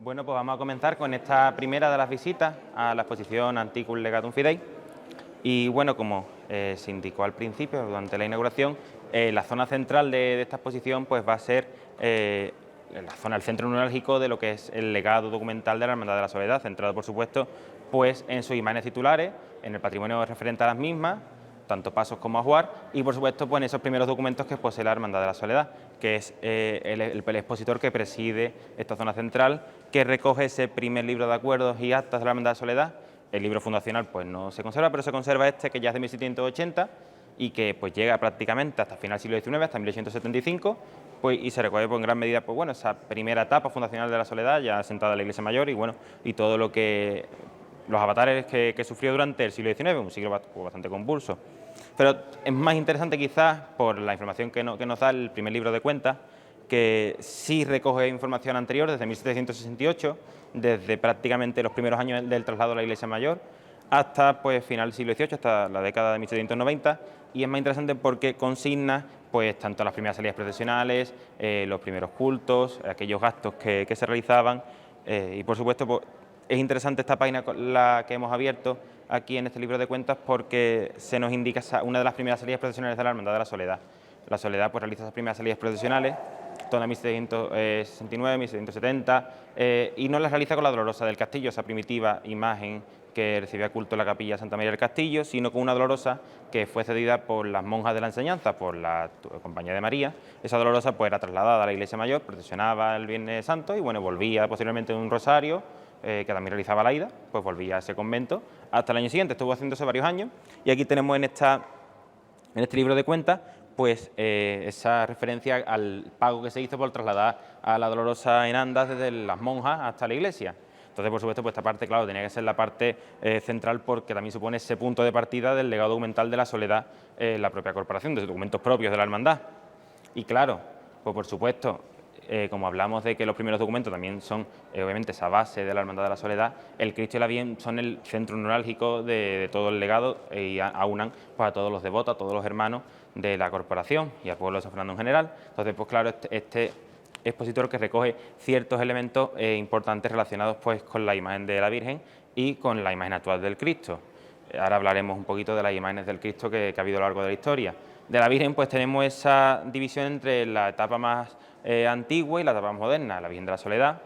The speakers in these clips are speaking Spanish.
Bueno, pues vamos a comenzar con esta primera de las visitas a la exposición Antiquum Legatum Fidei. Y bueno, como se indicó al principio, durante la inauguración, la zona central de esta exposición pues va a ser la zona, el centro neurálgico de lo que es el legado documental de la Hermandad de la Soledad, centrado por supuesto pues en sus imágenes titulares, en el patrimonio referente a las mismas, tanto pasos como ajuar, y por supuesto pues en esos primeros documentos que posee la Hermandad de la Soledad, que es el expositor que preside esta zona central, que recoge ese primer libro de acuerdos y actas de la Hermandad de la Soledad. El libro fundacional pues no se conserva, pero se conserva este, que ya es de 1780 y que pues llega prácticamente hasta final del siglo XIX, hasta 1875, pues, y se recoge pues, en gran medida pues, bueno, esa primera etapa fundacional de la Soledad, ya sentada en la Iglesia Mayor, y bueno, y todo lo que los avatares que sufrió durante el siglo XIX, un siglo bastante convulso. Pero es más interesante quizás por la información que nos da el primer libro de cuentas, que sí recoge información anterior desde 1768, desde prácticamente los primeros años del traslado a la Iglesia Mayor, hasta pues final del siglo XVIII, hasta la década de 1790, y es más interesante porque consigna pues tanto las primeras salidas procesionales, los primeros cultos, aquellos gastos que se realizaban, y por supuesto pues, es interesante esta página la que hemos abierto aquí en este libro de cuentas porque se nos indica una de las primeras salidas procesionales de la Hermandad de la Soledad. La Soledad pues realiza esas primeras salidas procesionales, toda 1769, 1770, y no las realiza con la Dolorosa del Castillo, esa primitiva imagen que recibía culto en la capilla de Santa María del Castillo, sino con una Dolorosa que fue cedida por las monjas de la enseñanza, por la Compañía de María. Esa Dolorosa pues era trasladada a la Iglesia Mayor, procesionaba el Viernes Santo y bueno, volvía posteriormente en un rosario, que también realizaba la ida, pues volvía a ese convento hasta el año siguiente. Estuvo haciéndose varios años y aquí tenemos en este libro de cuentas pues esa referencia al pago que se hizo por trasladar a la Dolorosa en andas desde las monjas hasta la iglesia. Entonces, por supuesto, pues esta parte, claro, tenía que ser la parte central porque también supone ese punto de partida del legado documental de la Soledad en la propia corporación, de documentos propios de la hermandad. Y claro, pues por supuesto, como hablamos de que los primeros documentos también son, obviamente, esa base de la Hermandad de la Soledad, el Cristo y la Virgen son el centro neurálgico de todo el legado y aunan pues, a todos los devotos, a todos los hermanos de la corporación y al pueblo de San Fernando en general. Entonces, pues claro, este expositor que recoge ciertos elementos importantes relacionados pues, con la imagen de la Virgen y con la imagen actual del Cristo. Ahora hablaremos un poquito de las imágenes del Cristo que ha habido a lo largo de la historia. De la Virgen pues tenemos esa división entre la etapa más antigua y la etapa más moderna. La Virgen de la Soledad,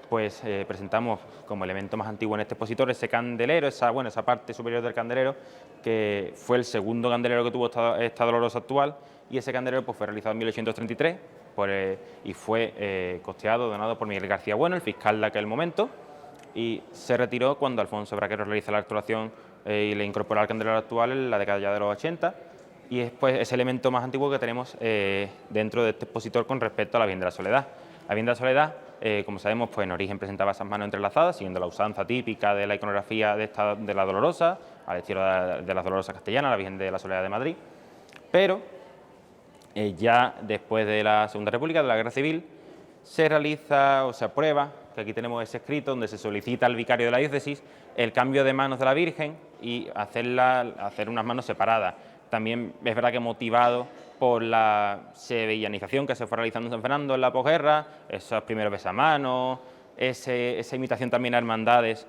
pues presentamos como elemento más antiguo en este expositor ese candelero, esa parte superior del candelero, que fue el segundo candelero que tuvo esta Dolorosa actual, y ese candelero pues, fue realizado en 1833 y fue costeado, donado por Miguel García Bueno, el fiscal de aquel momento, y se retiró cuando Alfonso Braquero realiza la restauración y le incorpora al candelero actual en la década ya de los 80, y es pues, ese elemento más antiguo que tenemos dentro de este expositor con respecto a la Virgen de la Soledad. La Virgen de la Soledad, como sabemos, pues en origen presentaba esas manos entrelazadas, siguiendo la usanza típica de la iconografía de la Dolorosa, al estilo de la Dolorosa castellana, la Virgen de la Soledad de Madrid, pero ya después de la Segunda República, de la Guerra Civil, se realiza o se aprueba, que aquí tenemos ese escrito donde se solicita al vicario de la diócesis el cambio de manos de la Virgen y hacer unas manos separadas. También es verdad que motivado por la sevillanización que se fue realizando en San Fernando en la posguerra, esos primeros besamanos, esa imitación también a hermandades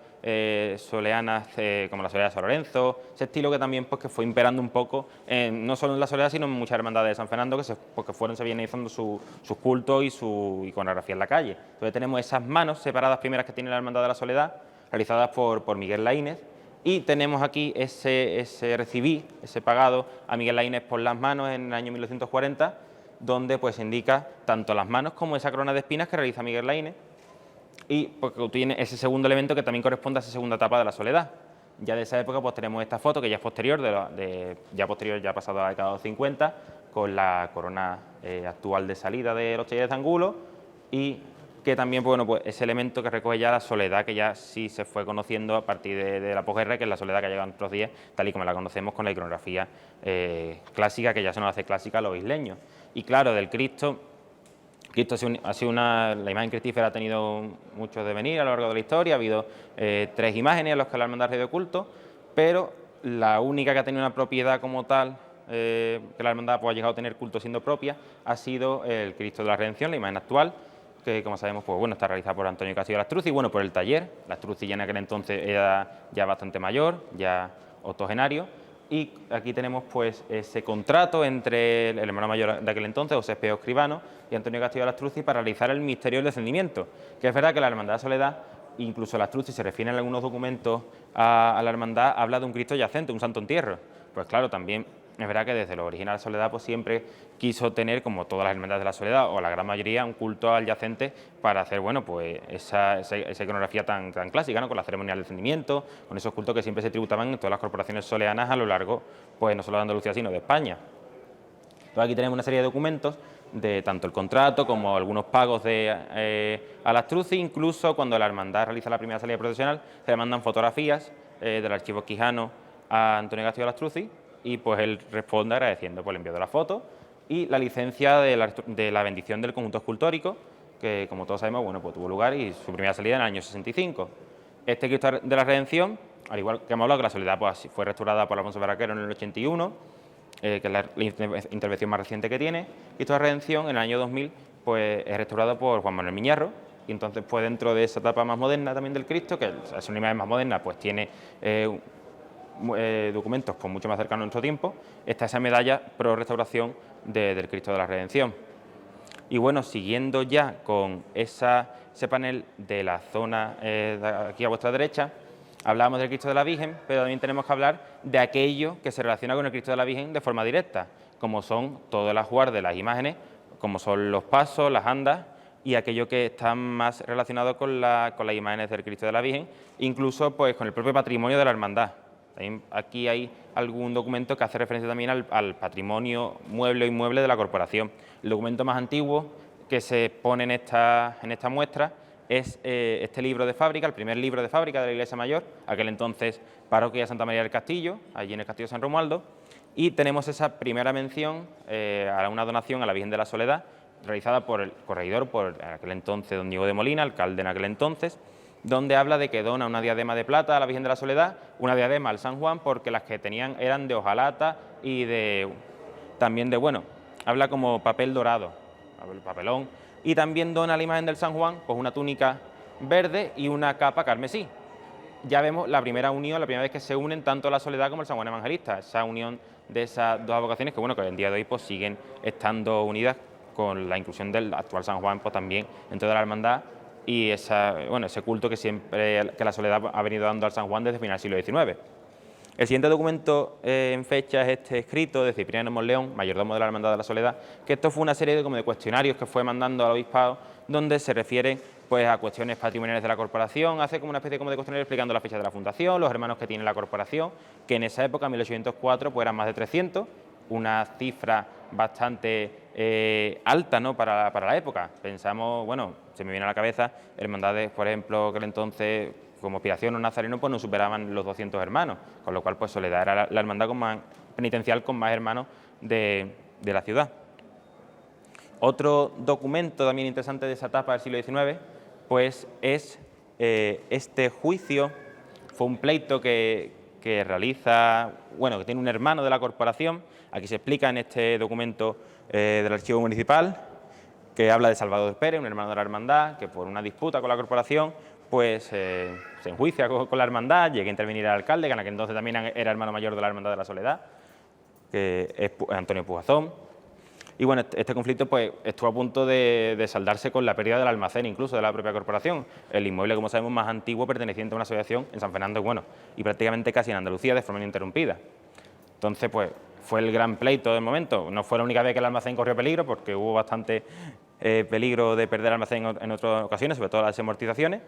soleanas como la Soledad de San Lorenzo, ese estilo que también pues, que fue imperando un poco, no solo en la Soledad, sino en muchas hermandades de San Fernando que fueron sevillanizando sus cultos y su iconografía en la calle. Entonces tenemos esas manos separadas primeras que tiene la Hermandad de la Soledad, realizadas por Miguel Laínez, y tenemos aquí ese recibí, ese pagado a Miguel Laínez por las manos en el año 1940, donde pues indica tanto las manos como esa corona de espinas que realiza Miguel Laínez, y porque tiene ese segundo elemento que también corresponde a esa segunda etapa de la Soledad. Ya de esa época pues tenemos esta foto que ya es posterior, ya pasado a la década de los 50, con la corona actual de salida de los talleres de Angulo, y que también bueno, pues ese elemento que recoge ya la Soledad, que ya sí se fue conociendo a partir de la posguerra, que es la Soledad que ha llegado en nuestros días, tal y como la conocemos con la iconografía clásica, que ya se nos hace clásica a los isleños. Y claro, del Cristo la imagen cristífera ha tenido mucho devenir a lo largo de la historia, ha habido 3 imágenes a las que la hermandad ha rendido culto, pero la única que ha tenido una propiedad como tal, que la hermandad pues, ha llegado a tener culto siendo propia, ha sido el Cristo de la Redención, la imagen actual, que como sabemos, pues bueno, está realizada por Antonio Castillo Lastruzzi, y bueno, por el taller. Lastruzzi ya en aquel entonces era ya bastante mayor, ya octogenario, y aquí tenemos pues ese contrato entre el hermano mayor de aquel entonces, José Espejo Escribano, y Antonio Castillo Lastruzzi para realizar el misterio del descendimiento, que es verdad que la Hermandad de la Soledad, incluso Lastruzzi se refiere en algunos documentos a la hermandad, habla de un Cristo yacente, un santo entierro. Pues claro, también es verdad que desde los orígenes de la Soledad pues siempre quiso tener, como todas las hermandades de la Soledad, o la gran mayoría, un culto al yacente para hacer, bueno, pues esa iconografía tan clásica, ¿no? Con la ceremonia del descendimiento, con esos cultos que siempre se tributaban en todas las corporaciones soleanas a lo largo, pues no solo de Andalucía, sino de España. Entonces aquí tenemos una serie de documentos de tanto el contrato como algunos pagos a Lastruzzi, incluso cuando la hermandad realiza la primera salida procesional, se le mandan fotografías del archivo quijano a Antonio Castillo Lastruzzi, y pues él responde agradeciendo por el envío de la foto y la licencia de la bendición del conjunto escultórico, que como todos sabemos, bueno, pues tuvo lugar y su primera salida en el año 65. Este Cristo de la Redención, al igual que hemos hablado que la Soledad pues, fue restaurada por Alfonso Barraquero en el 81, que es la intervención más reciente que tiene, Cristo de la Redención en el año 2000 pues, es restaurado por Juan Manuel Miñarro, y entonces pues dentro de esa etapa más moderna también del Cristo, que es una imagen más moderna, pues tiene documentos pues, mucho más cercanos a nuestro tiempo, está esa medalla pro restauración del Cristo de la Redención. Y bueno, siguiendo ya con ese panel de la zona de aquí a vuestra derecha, hablábamos del Cristo de la Virgen, pero también tenemos que hablar de aquello que se relaciona con el Cristo de la Virgen de forma directa, como son todo el ajuar de las imágenes, como son los pasos, las andas y aquello que está más relacionado con las imágenes del Cristo de la Virgen, incluso pues con el propio patrimonio de la hermandad. Aquí hay algún documento que hace referencia también al patrimonio mueble e inmueble de la corporación. El documento más antiguo que se pone en esta muestra es este libro de fábrica, el primer libro de fábrica de la Iglesia Mayor, aquel entonces Parroquia de Santa María del Castillo, allí en el Castillo de San Romualdo, y tenemos esa primera mención a una donación a la Virgen de la Soledad, realizada por el corregidor, por aquel entonces don Diego de Molina, alcalde en aquel entonces, donde habla de que dona una diadema de plata a la Virgen de la Soledad, una diadema al San Juan, porque las que tenían eran de hojalata y también de, bueno, habla como papel dorado, el papelón, y también dona a la imagen del San Juan pues una túnica verde y una capa carmesí. Ya vemos la primera unión, la primera vez que se unen tanto la Soledad como el San Juan Evangelista, esa unión de esas dos advocaciones que, bueno, que hoy en día de hoy pues siguen estando unidas con la inclusión del actual San Juan pues también dentro de la hermandad, y ese culto que siempre que la Soledad ha venido dando al San Juan desde final del siglo XIX. El siguiente documento en fecha es este escrito de Cipriano Monleón, mayordomo de la Hermandad de la Soledad, que esto fue una serie de cuestionarios que fue mandando al obispado, donde se refiere pues, a cuestiones patrimoniales de la corporación, hace como una especie de cuestionario explicando la fecha de la fundación, los hermanos que tiene la corporación, que en esa época, en 1804, pues eran más de 300, una cifra bastante alta, ¿no? para la época. Pensamos, bueno, se me viene a la cabeza hermandades, por ejemplo, que entonces, como Aspiración o Nazareno, pues no superaban los 200 hermanos, con lo cual pues Soledad era la hermandad penitencial con más hermanos de la ciudad. Otro documento también interesante de esa etapa del siglo XIX, pues es este juicio, fue un pleito que realiza, bueno, que tiene un hermano de la corporación. Aquí se explica en este documento del Archivo Municipal, que habla de Salvador Pérez, un hermano de la hermandad, que por una disputa con la corporación, pues se enjuicia con la hermandad, llega a intervenir el alcalde, que en aquel entonces también era hermano mayor de la Hermandad de la Soledad, que es Antonio Pujazón. Y bueno, este conflicto pues estuvo a punto de saldarse con la pérdida del almacén, incluso de la propia corporación. El inmueble, como sabemos, más antiguo, perteneciente a una asociación en San Fernando, bueno, y prácticamente casi en Andalucía de forma ininterrumpida. Entonces, pues fue el gran pleito del momento. No fue la única vez que el almacén corrió peligro, porque hubo bastante peligro de perder el almacén en otras ocasiones, sobre todo las amortizaciones,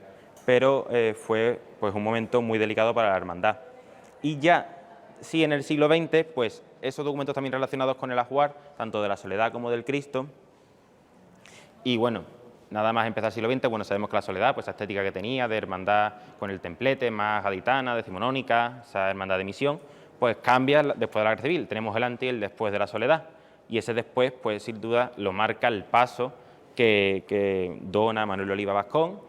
pero fue pues un momento muy delicado para la hermandad. Y ya, sí, en el siglo XX, pues esos documentos también relacionados con el ajuar, tanto de la Soledad como del Cristo. Y bueno, nada más empezar el siglo XX, bueno, sabemos que la Soledad, pues esa estética que tenía de hermandad con el templete, más gaditana, decimonónica, esa hermandad de misión, pues cambia después de la Guerra Civil. Tenemos el antes y el después de la Soledad. Y ese después, pues sin duda, lo marca el paso que dona Manuel Oliva Vascón,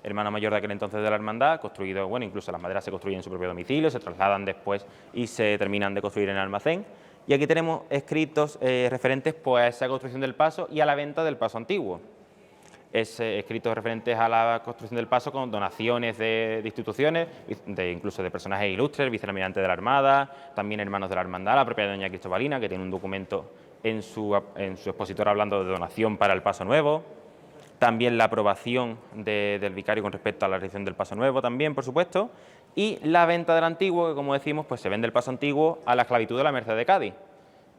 hermano mayor de aquel entonces de la hermandad, construido, bueno, incluso las maderas se construyen en su propio domicilio, se trasladan después y se terminan de construir en el almacén. Y aquí tenemos escritos referentes pues, a esa construcción del paso y a la venta del paso antiguo. escritos referentes a la construcción del paso con donaciones de instituciones, incluso de personajes ilustres, el vicealmirante de la Armada, también hermanos de la Hermandad, la propia doña Cristobalina, que tiene un documento en su expositor hablando de donación para el Paso Nuevo. También la aprobación del vicario con respecto a la realización del Paso Nuevo también, por supuesto. Y la venta del antiguo, que como decimos, pues se vende el paso antiguo a la esclavitud de la Merced de Cádiz.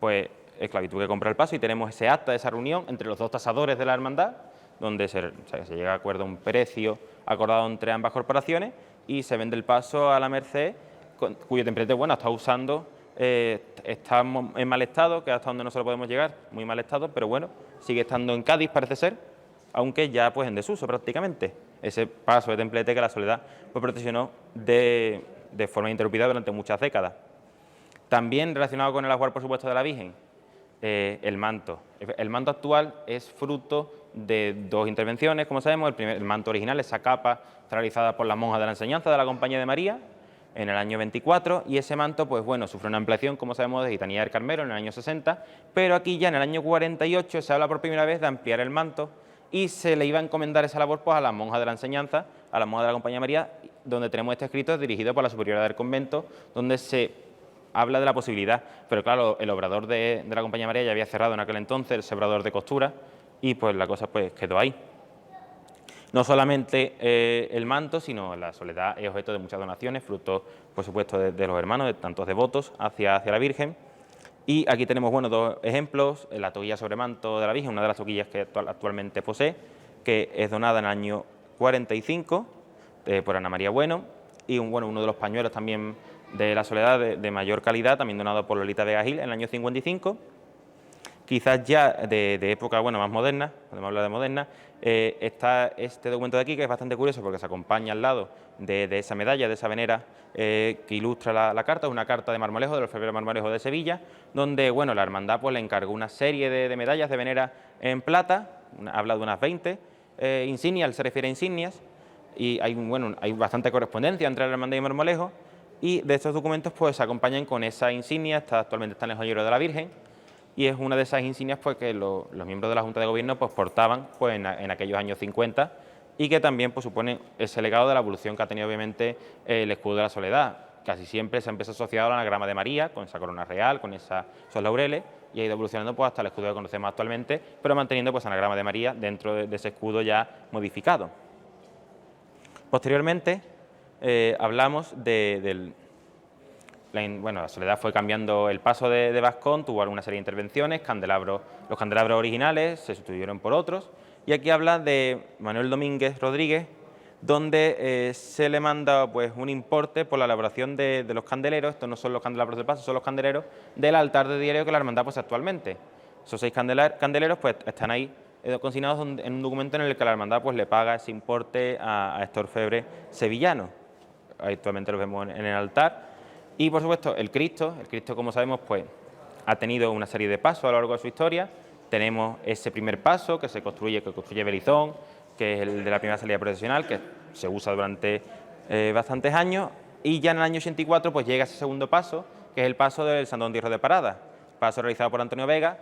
Pues esclavitud que compra el paso y tenemos ese acta, esa reunión entre los dos tasadores de la hermandad, donde se llega a acuerdo un precio acordado entre ambas corporaciones y se vende el paso a la Merced, cuyo templete, bueno, está usando, está en mal estado, que hasta donde no se lo podemos llegar, muy mal estado, pero bueno, sigue estando en Cádiz, parece ser, aunque ya pues en desuso prácticamente. Ese paso de templete que la Soledad pues protegió de forma ininterrumpida durante muchas décadas. También relacionado con el ajuar, por supuesto, de la Virgen, el manto. El manto actual es fruto de dos intervenciones, como sabemos. El manto original, esa capa realizada por las monjas de la enseñanza de la Compañía de María en el año 24, y ese manto, pues bueno, sufre una ampliación, como sabemos, de Gitanía del Carmelo en el año 60, pero aquí ya en el año 48 se habla por primera vez de ampliar el manto y se le iba a encomendar esa labor pues a las monjas de la enseñanza, a las monjas de la Compañía de María, donde tenemos este escrito dirigido por la superiora del convento, donde se habla de la posibilidad, pero claro, el obrador de la Compañía de María ya había cerrado en aquel entonces, ese obrador de costura, y pues la cosa pues quedó ahí. No solamente el manto, sino la Soledad es objeto de muchas donaciones, fruto, por supuesto, de los hermanos, de tantos devotos hacia la Virgen. Y aquí tenemos, bueno, dos ejemplos: la toquilla sobre manto de la Virgen, una de las toquillas que actualmente posee, que es donada en el año 45 por Ana María Bueno, y uno de los pañuelos también de la Soledad de mayor calidad, también donado por Lolita Vega Gil en el año 55. Quizás ya de época más moderna, podemos hablar de moderna, está este documento de aquí, que es bastante curioso porque se acompaña al lado de esa medalla, de esa venera que ilustra la carta. Es una carta de Marmolejo, del orfebre Marmolejo de Sevilla, donde la hermandad pues le encargó una serie de medallas de venera en plata, habla de unas 20 insignias, se refiere a insignias, y hay bastante correspondencia entre la hermandad y Marmolejo, y de estos documentos pues se acompañan con esa insignia. Actualmente está en el joyero de la Virgen, y es una de esas insignias pues que los miembros de la Junta de Gobierno pues portaban pues en aquellos años 50, y que también pues supone ese legado de la evolución que ha tenido obviamente el escudo de la Soledad. Casi siempre se ha empezado asociado al anagrama de María, con esa corona real, con esos laureles, y ha ido evolucionando pues hasta el escudo que conocemos actualmente, pero manteniendo pues anagrama de María dentro de ese escudo ya modificado. Posteriormente hablamos la Soledad fue cambiando el paso de Bascón, tuvo alguna serie de intervenciones, los candelabros originales se sustituyeron por otros, y aquí habla de Manuel Domínguez Rodríguez, donde se le manda pues un importe por la elaboración de los candeleros. Estos no son los candelabros del paso, son los candeleros del altar de diario que la hermandad posee actualmente. Esos 6 candeleros pues están ahí consignados en un documento en el que la hermandad pues le paga ese importe a este orfebre sevillano. Actualmente los vemos en el altar. Y por supuesto el Cristo, como sabemos pues ha tenido una serie de pasos a lo largo de su historia. Tenemos ese primer paso que construye Belizón, que es el de la primera salida procesional, que se usa durante bastantes años, y ya en el año 84 pues llega ese segundo paso, que es el paso del Santo Entierro de Parada, paso realizado por Antonio Vega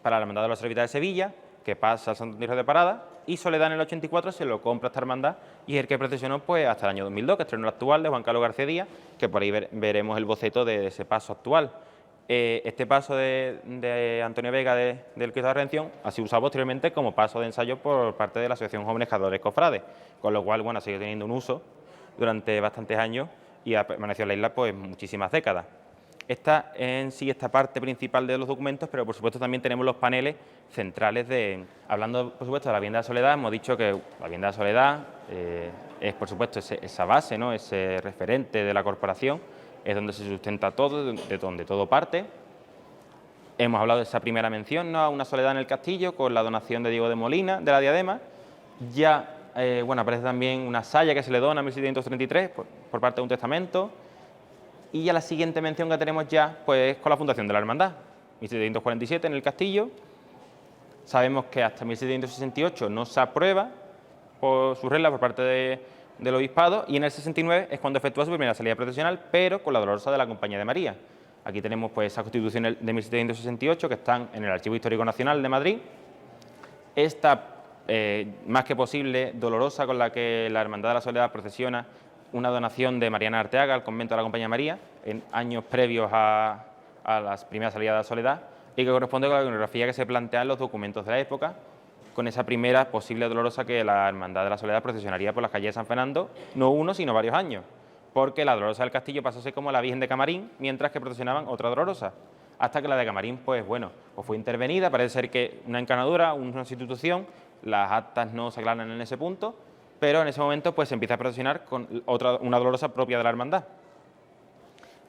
para la Hermandad de los Servitas de Sevilla, que pasa al Santo Entierro de Parada, y Soledad en el 84 se lo compra esta hermandad, y es el que procesionó pues hasta el año 2002, que es el estreno actual de Juan Carlos García Díaz, que por ahí veremos el boceto de ese paso actual. Este paso de Antonio Vega del Cristo de la Redención ha sido usado posteriormente como paso de ensayo por parte de la Asociación Jóvenes Cazadores Cofrades, con lo cual ha seguido teniendo un uso durante bastantes años y ha permanecido en la isla pues muchísimas décadas. Esta en sí esta parte principal de los documentos, pero por supuesto también tenemos los paneles centrales hablando por supuesto de la Vivienda de Soledad. Hemos dicho que la Vivienda de Soledad es por supuesto esa base, ¿no?, ese referente de la corporación, es donde se sustenta todo, de donde todo parte. Hemos hablado de esa primera mención, ¿no?, a una Soledad en el castillo, con la donación de Diego de Molina, de la diadema. Ya aparece también una saya que se le dona en 1733 por parte de un testamento. Y ya la siguiente mención que tenemos ya pues con la fundación de la hermandad, 1747 en el castillo. Sabemos que hasta 1768 no se aprueba por su regla por parte del obispado, y en el 69 es cuando efectúa su primera salida procesional, pero con la Dolorosa de la Compañía de María. Aquí tenemos pues esas constituciones de 1768 que están en el Archivo Histórico Nacional de Madrid. Esta más que posible dolorosa, con la que la Hermandad de la Soledad procesiona, una donación de Mariana Arteaga al convento de la Compañía de María, en años previos a las primeras salidas de la Soledad, y que corresponde con la iconografía que se plantea en los documentos de la época, con esa primera posible dolorosa que la Hermandad de la Soledad procesionaría por las calles de San Fernando, no uno, sino varios años, porque la dolorosa del castillo pasó a ser como la Virgen de Camarín, mientras que procesionaban otra dolorosa, hasta que la de Camarín, pues bueno, pues fue intervenida, parece ser que una encanadura, una sustitución, las actas no se aclaran en ese punto, pero en ese momento pues se empieza a procesionar con una dolorosa propia de la hermandad.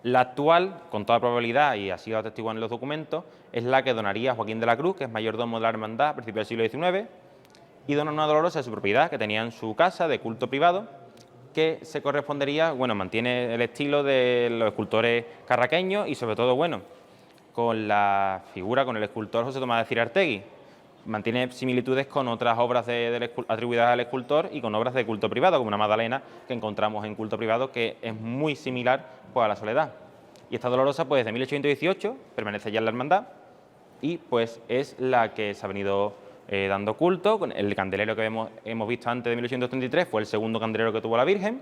La actual, con toda probabilidad, y así lo atestiguan en los documentos, es la que donaría Joaquín de la Cruz, que es mayordomo de la hermandad a principios del siglo XIX, y dona una dolorosa de su propiedad, que tenía en su casa de culto privado, que se correspondería, bueno, mantiene el estilo de los escultores carraqueños y sobre todo, bueno, con la figura, con el escultor José Tomás de Cirartegui. Mantiene similitudes con otras obras atribuidas al escultor y con obras de culto privado, como una Magdalena que encontramos en culto privado, que es muy similar pues, a la Soledad. Y esta dolorosa, pues desde 1818, permanece ya en la hermandad y pues es la que se ha venido dando culto. Con el candelero que hemos visto antes de 1833 fue el segundo candelero que tuvo la Virgen.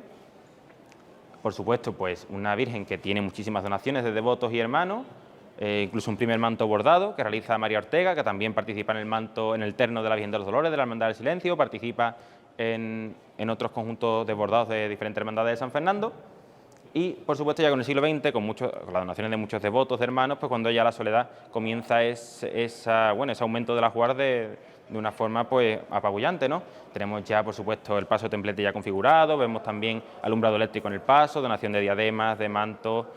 Por supuesto, pues una Virgen que tiene muchísimas donaciones de devotos y hermanos, incluso un primer manto bordado que realiza María Ortega, que también participa en el manto, en el terno de la Virgen de los Dolores de la Hermandad del Silencio, participa en otros conjuntos de bordados de diferentes hermandades de San Fernando. Y, por supuesto, ya con el siglo XX, con las donaciones de muchos devotos, de hermanos, pues cuando ya la Soledad comienza ese aumento de la jugar de una forma pues apabullante, ¿no? Tenemos ya, por supuesto, el paso de templete ya configurado, vemos también alumbrado eléctrico en el paso, donación de diademas, de mantos,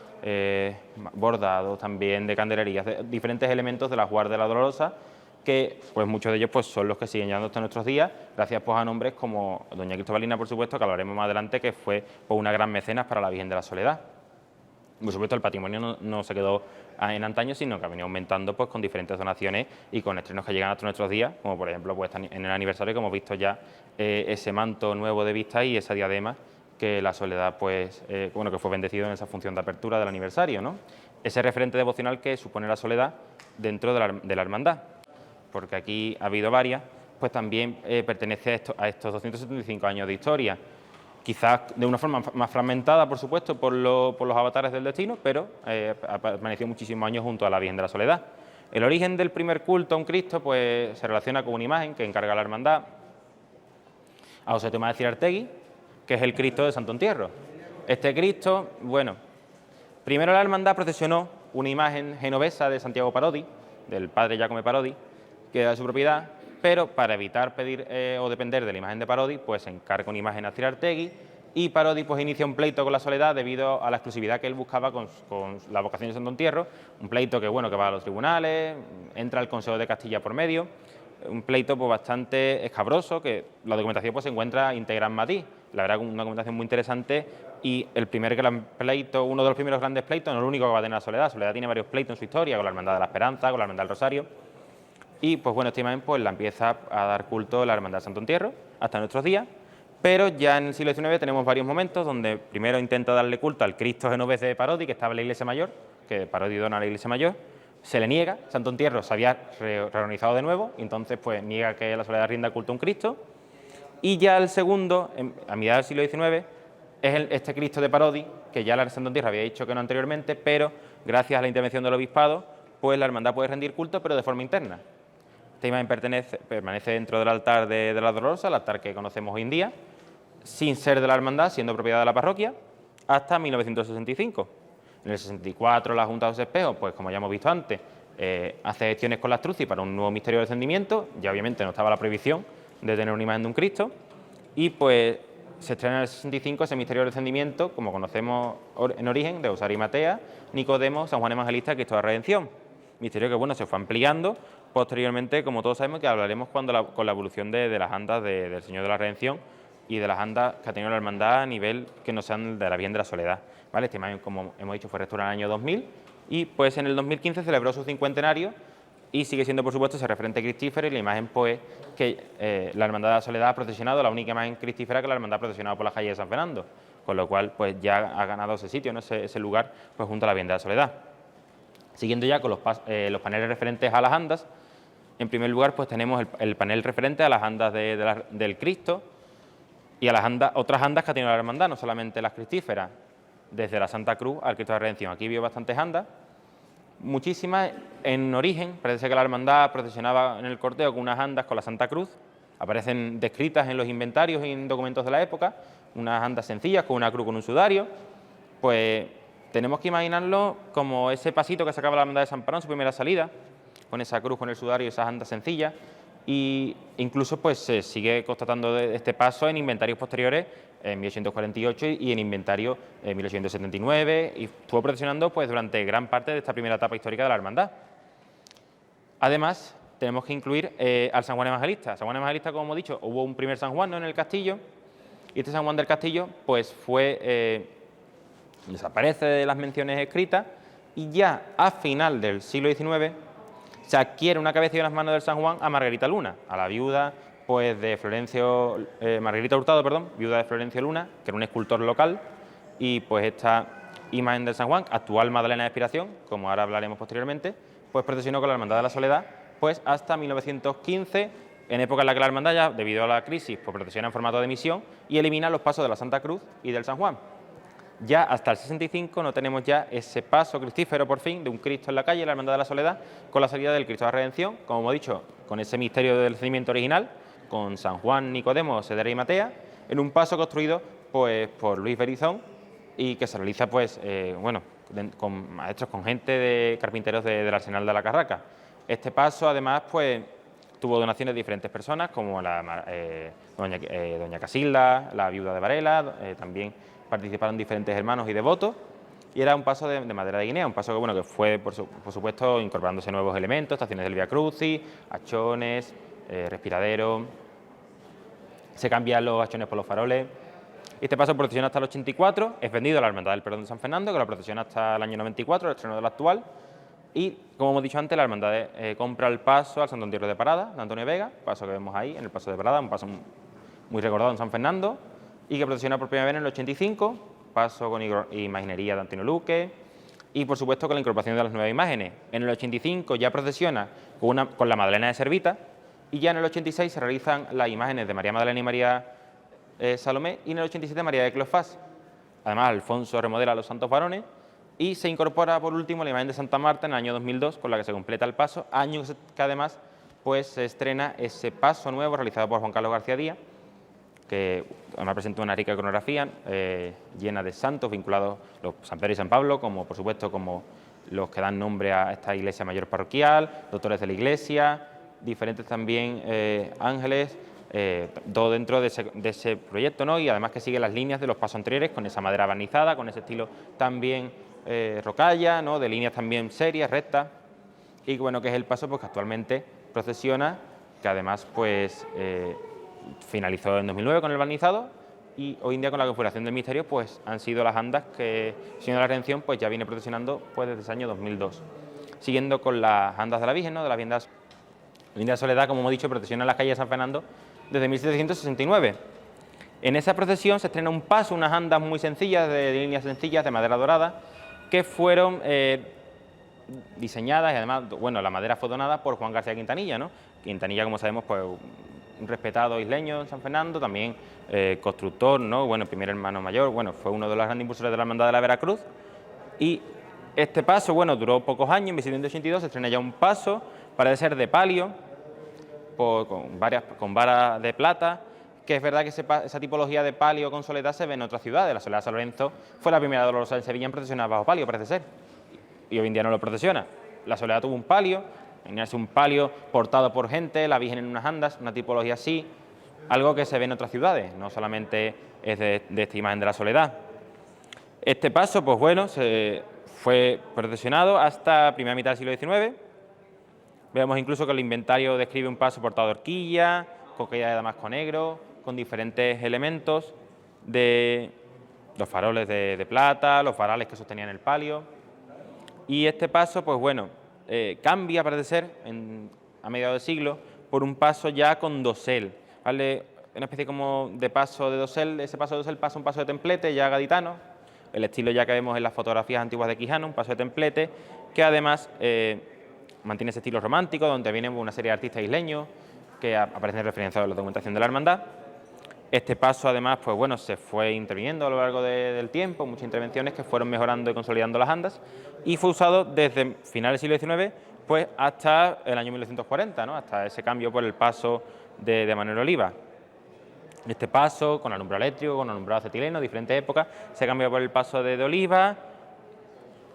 bordados también, de candelerías, de diferentes elementos de la jugar de la Dolorosa, que pues muchos de ellos pues son los que siguen llegando hasta nuestros días, gracias pues a nombres como doña Cristobalina, por supuesto, que hablaremos más adelante, que fue pues, una gran mecenas para la Virgen de la Soledad. Por supuesto, el patrimonio no se quedó en antaño, sino que ha venido aumentando pues, con diferentes donaciones y con estrenos que llegan hasta nuestros días, como por ejemplo pues, en el aniversario que hemos visto ya ese manto nuevo de vista y esa diadema que la Soledad pues, que fue bendecido en esa función de apertura del aniversario, ¿no? Ese referente devocional que supone la Soledad dentro de la hermandad, porque aquí ha habido varias, pues también pertenece a estos 275 años de historia. Quizás de una forma más fragmentada, por supuesto, por los avatares del destino, pero ha permanecido muchísimos años junto a la Virgen de la Soledad. El origen del primer culto a un Cristo pues, se relaciona con una imagen que encarga la hermandad a José Tomás de Cirartegui, que es el Cristo de Santo Entierro. Este Cristo, bueno, primero la hermandad procesionó una imagen genovesa de Santiago Parodi, del padre Giacomo Parodi, que era de su propiedad, pero para evitar pedir o depender de la imagen de Parodi, pues se encarga una imagen a Cirartegui y Parodi pues inicia un pleito con la Soledad debido a la exclusividad que él buscaba con la vocación de Santo Entierro, un pleito que va a los tribunales, entra el Consejo de Castilla por medio, un pleito pues, bastante escabroso, que la documentación pues, se encuentra íntegra en Madrid, la verdad una documentación muy interesante y el primer gran pleito, uno de los primeros grandes pleitos, no el único que va a tener la Soledad. La Soledad tiene varios pleitos en su historia, con la Hermandad de la Esperanza, con la Hermandad del Rosario, y pues bueno, esta imagen pues la empieza a dar culto la Hermandad de Santo Entierro hasta nuestros días, pero ya en el siglo XIX tenemos varios momentos donde primero intenta darle culto al Cristo genovés de Parodi, que estaba en la Iglesia Mayor, que Parodi dona a la Iglesia Mayor, se le niega, Santo Entierro se había reorganizado de nuevo, y entonces pues niega que la Soledad rinda culto a un Cristo, y ya el segundo, a mediados del siglo XIX, es este Cristo de Parodi, que ya la Santo Entierro había dicho que no anteriormente, pero gracias a la intervención del obispado, pues la hermandad puede rendir culto, pero de forma interna. Esta imagen permanece dentro del altar de la Dolorosa, el altar que conocemos hoy en día, sin ser de la hermandad, siendo propiedad de la parroquia, hasta 1965. En el 64 la Junta de los Espejos, pues como ya hemos visto antes, hace gestiones con la Astruzzi para un nuevo misterio de descendimiento, ya obviamente no estaba la prohibición de tener una imagen de un Cristo, y pues se estrena en el 65 ese misterio de descendimiento, como conocemos en origen, de Osario y Matea, Nicodemo, San Juan Evangelista, Cristo de la Redención. Misterio que bueno se fue ampliando posteriormente, como todos sabemos, que hablaremos con la evolución de las andas del Señor de la Redención y de las andas que ha tenido la hermandad a nivel que no sean de la Virgen de la Soledad. ¿Vale? Esta imagen, como hemos dicho, fue restaurada en el año 2000 y pues en el 2015 celebró su cincuentenario y sigue siendo, por supuesto, ese referente cristífero y la imagen pues que la Hermandad de la Soledad ha procesionado, la única imagen cristífera que la Hermandad ha procesionado por la calle de San Fernando, con lo cual pues ya ha ganado ese sitio, ¿no? ese lugar pues junto a la Virgen de la Soledad. Siguiendo ya con los paneles referentes a las andas, En primer lugar, pues tenemos el panel referente a las andas del Cristo y a las otras andas que ha tenido la hermandad, no solamente las cristíferas, desde la Santa Cruz al Cristo de la Redención. Aquí veo bastantes andas, muchísimas en origen. Parece que la hermandad procesionaba en el cortejo con unas andas con la Santa Cruz. Aparecen descritas en los inventarios y en documentos de la época, unas andas sencillas con una cruz con un sudario. Pues tenemos que imaginarlo como ese pasito que sacaba la hermandad de San Parón en su primera salida, con esa cruz, con el sudario y esas andas sencillas. Y incluso pues se sigue constatando este paso en inventarios posteriores en 1848 y en inventario en 1879, y estuvo procesionando pues durante gran parte de esta primera etapa histórica de la hermandad. Además, tenemos que incluir al San Juan Evangelista. San Juan Evangelista, como hemos dicho, hubo un primer San Juan, ¿no?, en el castillo, y este San Juan del Castillo pues desaparece de las menciones escritas, y ya a final del siglo XIX se adquiere una cabeza y unas manos del San Juan a Margarita Luna, a la viuda pues de Margarita Hurtado, perdón, viuda de Florencio Luna, que era un escultor local, y pues esta imagen del San Juan, actual Magdalena de Expiración, como ahora hablaremos posteriormente, pues procesionó con la Hermandad de la Soledad pues hasta 1915, en época en la que la hermandad ya, debido a la crisis, pues procesiona en formato de misión y elimina los pasos de la Santa Cruz y del San Juan. Ya hasta el 65 no tenemos ya ese paso cristífero, por fin, de un Cristo en la calle, la Hermandad de la Soledad, con la salida del Cristo de la Redención, como hemos dicho, con ese misterio del nacimiento original, con San Juan, Nicodemo, Cedera y Matea, en un paso construido pues por Luis Berizón y que se realiza pues, con maestros, con gente de carpinteros del Arsenal de la Carraca. Este paso, además, pues tuvo donaciones de diferentes personas, como doña Casilda, la viuda de Varela, también participaron diferentes hermanos y devotos, y era un paso de madera de guinea, un paso que, bueno, que fue, por supuesto, incorporándose nuevos elementos, estaciones del Vía Crucis, hachones, respiraderos, se cambian los hachones por los faroles. Este paso procesiona hasta el 84, es vendido a la Hermandad del Perdón de San Fernando, que lo procesiona hasta el año 94, el estreno del actual, y, como hemos dicho antes, la hermandad compra el paso al Santo Entierro de Parada, de Antonio Vega, paso que vemos ahí, en el paso de Parada, un paso muy recordado en San Fernando, y que procesiona por primera vez en el 85, paso con imaginería de Antonio Luque, y por supuesto con la incorporación de las nuevas imágenes. En el 85 ya procesiona con la Magdalena de Servita, y ya en el 86 se realizan las imágenes de María Magdalena y María Salomé, y en el 87 María de Cleofás. Además, Alfonso remodela los Santos Varones, y se incorpora por último la imagen de Santa Marta en el año 2002, con la que se completa el paso, año que además pues se estrena ese paso nuevo realizado por Juan Carlos García Díaz, que además presenta una rica iconografía llena de santos vinculados, los San Pedro y San Pablo, como por supuesto como los que dan nombre a esta iglesia mayor parroquial, doctores de la iglesia, diferentes también ángeles, todo dentro de ese proyecto, ¿no? Y además que sigue las líneas de los pasos anteriores, con esa madera barnizada, con ese estilo también rocalla, ¿no?, de líneas también serias, rectas, y bueno, que es el paso pues que actualmente procesiona, que además pues finalizó en 2009 con el barnizado, y hoy en día con la configuración del misterio pues han sido las andas que el Señor de la Redención pues ya viene procesionando pues desde ese año 2002. Siguiendo con las andas de la Virgen, ¿no?, de la Virgen de Soledad, como hemos dicho, procesiona en las calles de San Fernando desde 1769. En esa procesión se estrena un paso, unas andas muy sencillas, de líneas sencillas, de madera dorada, que fueron diseñadas, y además, bueno, la madera fue donada por Juan García Quintanilla, ¿no? Quintanilla, como sabemos, pues un respetado isleño en San Fernando, también constructor, ¿no?, bueno, primer hermano mayor, bueno, fue uno de los grandes impulsores de la Hermandad de la Veracruz. Y este paso, bueno, duró pocos años. En 1782 se estrena ya un paso, parece ser de palio, con varas de plata, que es verdad que esa tipología de palio con soledad se ve en otras ciudades. La Soledad de San Lorenzo fue la primera dolorosa en Sevilla en procesionar bajo palio, parece ser, y hoy en día no lo procesiona. La Soledad tuvo un palio, un palio portado por gente, la Virgen en unas andas, una tipología así, algo que se ve en otras ciudades, no solamente es de esta imagen de la Soledad. Este paso, pues bueno, se fue procesionado hasta primera mitad del siglo XIX. Vemos incluso que el inventario describe un paso portado de horquilla, con caída de damasco negro, con diferentes elementos de los faroles de plata, los varales que sostenían el palio. Y este paso, pues bueno, cambia, parece ser, a mediados de siglo, por un paso ya con dosel, ¿vale? Una especie como de paso de dosel. Ese paso de dosel pasa un paso de templete ya gaditano, el estilo ya que vemos en las fotografías antiguas de Quijano, un paso de templete, que además mantiene ese estilo romántico, donde vienen una serie de artistas isleños que aparecen referenciados en la documentación de la hermandad. Este paso, además, pues bueno, se fue interviniendo a lo largo del tiempo, muchas intervenciones que fueron mejorando y consolidando las andas, y fue usado desde finales del siglo XIX pues hasta el año 1940, ¿no? Hasta ese cambio por el paso de Manuel Oliva. Este paso, con alumbrado eléctrico, con alumbrado acetileno, diferentes épocas, se cambió por el paso de Oliva.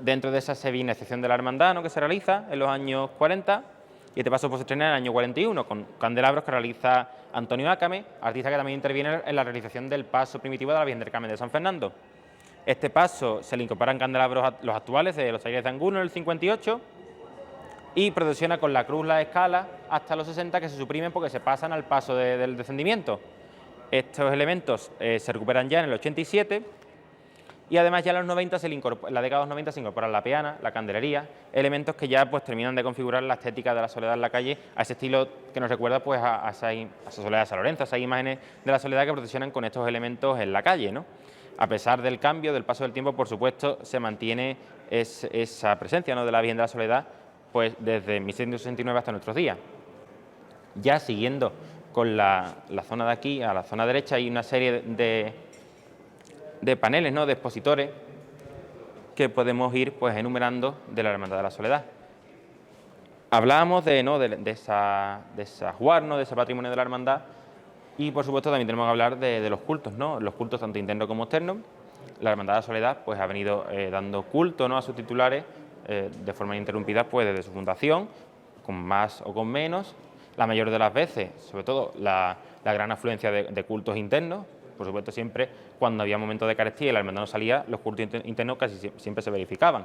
Dentro de esa se viene la excepción de la hermandad, ¿no?, que se realiza en los años 40, y este paso pues, se estrena en el año 41, con candelabros que realiza Antonio Ácame, artista que también interviene en la realización del paso primitivo de la Virgen del Carmen de San Fernando. Este paso se le incorporan candelabros los actuales de los Aires de Angulo en el 58 y procesiona con la cruz, la escala, hasta los 60, que se suprimen porque se pasan al paso del descendimiento. Estos elementos se recuperan ya en el 87 y además ya en los 90 en la década de los 90 se incorporan la peana, la candelería, elementos que ya pues terminan de configurar la estética de la Soledad en la calle a ese estilo que nos recuerda pues a esa Soledad de San Lorenzo, a esas imágenes de la Soledad que procesionan con estos elementos en la calle, ¿no? A pesar del cambio, del paso del tiempo, por supuesto, se mantiene esa presencia, ¿no?, de la Virgen de la Soledad pues desde 1669 hasta nuestros días. Ya siguiendo con la zona de aquí, a la zona derecha, hay una serie de paneles, ¿no?, de expositores que podemos ir pues enumerando de la Hermandad de la Soledad. Hablábamos de esa ajuar, ¿no?, de ese patrimonio de la hermandad, y por supuesto también tenemos que hablar de los cultos, ¿no?, los cultos tanto internos como externos. La Hermandad de la Soledad pues ha venido dando culto, ¿no?, a sus titulares de forma ininterrumpida pues desde su fundación, con más o con menos. La mayor de las veces, sobre todo la gran afluencia de cultos internos, por supuesto siempre cuando había momentos de carestía y la hermandad no salía, los cultos internos casi siempre se verificaban.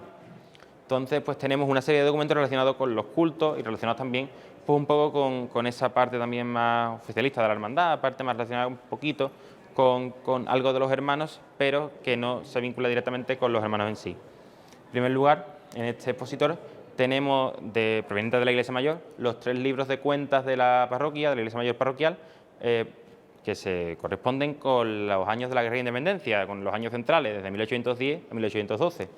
Entonces pues tenemos una serie de documentos relacionados con los cultos y relacionados también pues un poco con esa parte también más oficialista de la hermandad, parte más relacionada un poquito con algo de los hermanos, pero que no se vincula directamente con los hermanos en sí. En primer lugar, en este expositor tenemos, provenientes de la Iglesia Mayor, los 3 libros de cuentas de la parroquia, de la Iglesia Mayor parroquial, que se corresponden con los años de la Guerra de Independencia, con los años centrales, desde 1810 a 1812.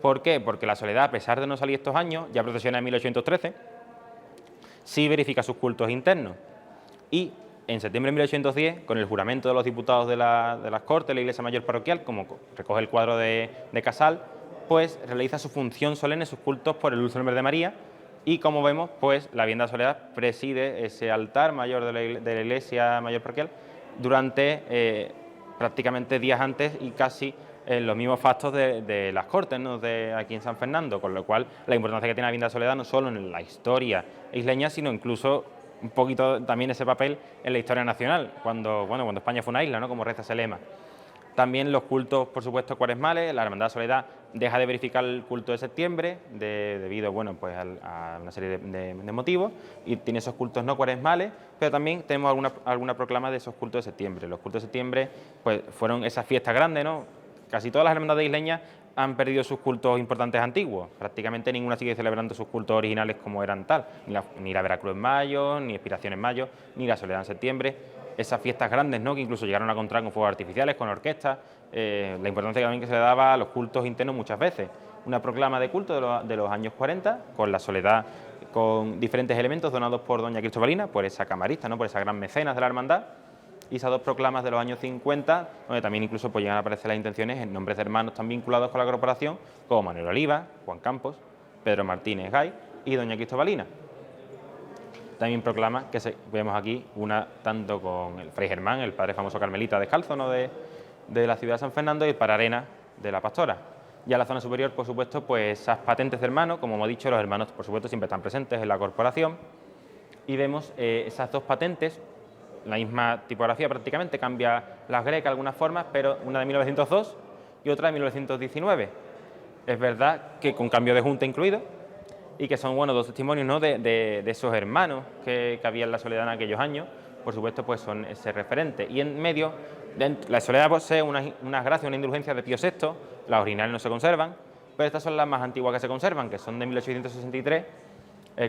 ¿Por qué? Porque la Soledad, a pesar de no salir estos años, ya procesiona en 1813, sí verifica sus cultos internos. Y en septiembre de 1810, con el juramento de los diputados de las Cortes de la Iglesia Mayor parroquial, como recoge el cuadro de Casal, pues realiza su función solemne, sus cultos por el dulce nombre de María, y como vemos, pues la Virgen de la Soledad preside ese altar mayor de la Iglesia Mayor parroquial durante prácticamente días antes y casi en los mismos fastos de las Cortes, ¿no?, de aquí en San Fernando, con lo cual la importancia que tiene la Virgen de la Soledad no solo en la historia isleña, sino incluso un poquito también ese papel en la historia nacional, cuando España fue una isla, ¿no?, como reza ese lema. También los cultos, por supuesto, cuaresmales. La Hermandad de la Soledad deja de verificar el culto de septiembre debido pues, a una serie de motivos, y tiene esos cultos no cuaresmales, pero también tenemos alguna proclama de esos cultos de septiembre. Los cultos de septiembre pues, fueron esas fiestas grandes, ¿no? Casi todas las hermandades isleñas han perdido sus cultos importantes antiguos. Prácticamente ninguna sigue celebrando sus cultos originales como eran tal. Ni la Veracruz en mayo, ni Expiración en mayo, ni la Soledad en septiembre. Esas fiestas grandes, ¿no?, que incluso llegaron a contar con fuegos artificiales, con orquestas, la importancia también que se le daba a los cultos internos muchas veces. Una proclama de culto de los años 40, con la Soledad, con diferentes elementos donados por doña Cristobalina, por esa camarista, ¿no?, por esa gran mecenas de la hermandad, y esas 2 proclamas de los años 50, donde también incluso pues, llegan a aparecer las intenciones en nombres de hermanos tan vinculados con la corporación, como Manuel Oliva, Juan Campos, Pedro Martínez Gay y doña Cristobalina. También proclama que vemos aquí una tanto con el Fray Germán, el padre famoso carmelita descalzo, ¿no?, de la ciudad de San Fernando, y el Pararena de la Pastora. Ya en la zona superior, por supuesto, pues esas patentes de hermanos, como hemos dicho, los hermanos, por supuesto, siempre están presentes en la corporación, y vemos esas 2 patentes, la misma tipografía prácticamente, cambia las grecas algunas formas, pero una de 1902 y otra de 1919. Es verdad que con cambio de junta incluido, y que son 2 testimonios, ¿no?, de esos hermanos que había en la Soledad en aquellos años. Por supuesto, pues son ese referente. Y en medio, la Soledad posee unas gracias, una indulgencia de Pío VI, las originales no se conservan, pero estas son las más antiguas que se conservan, que son de 1863,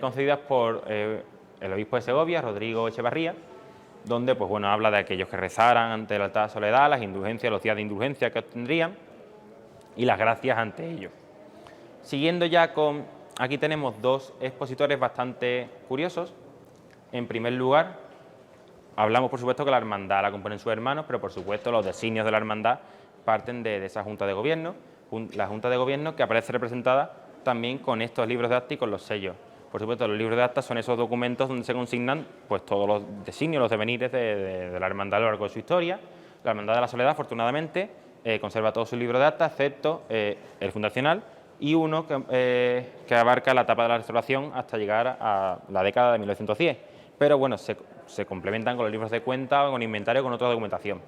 concedidas por el obispo de Segovia, Rodrigo Echevarría, donde pues, habla de aquellos que rezaran ante el altar de la Soledad, las indulgencias, los días de indulgencia que obtendrían y las gracias ante ellos. Siguiendo ya con aquí tenemos dos expositores bastante curiosos. En primer lugar, hablamos, por supuesto, que la hermandad la componen sus hermanos, pero, por supuesto, los designios de la hermandad parten de esa Junta de Gobierno, la Junta de Gobierno que aparece representada también con estos libros de acta y con los sellos. Por supuesto, los libros de acta son esos documentos donde se consignan pues, todos los designios, los devenires de la hermandad a lo largo de su historia. La Hermandad de la Soledad, afortunadamente, conserva todos sus libros de acta, excepto el fundacional y uno que abarca la etapa de la restauración hasta llegar a la década de 1910. Pero bueno, se complementan con los libros de cuenta o con inventario o con otra documentación.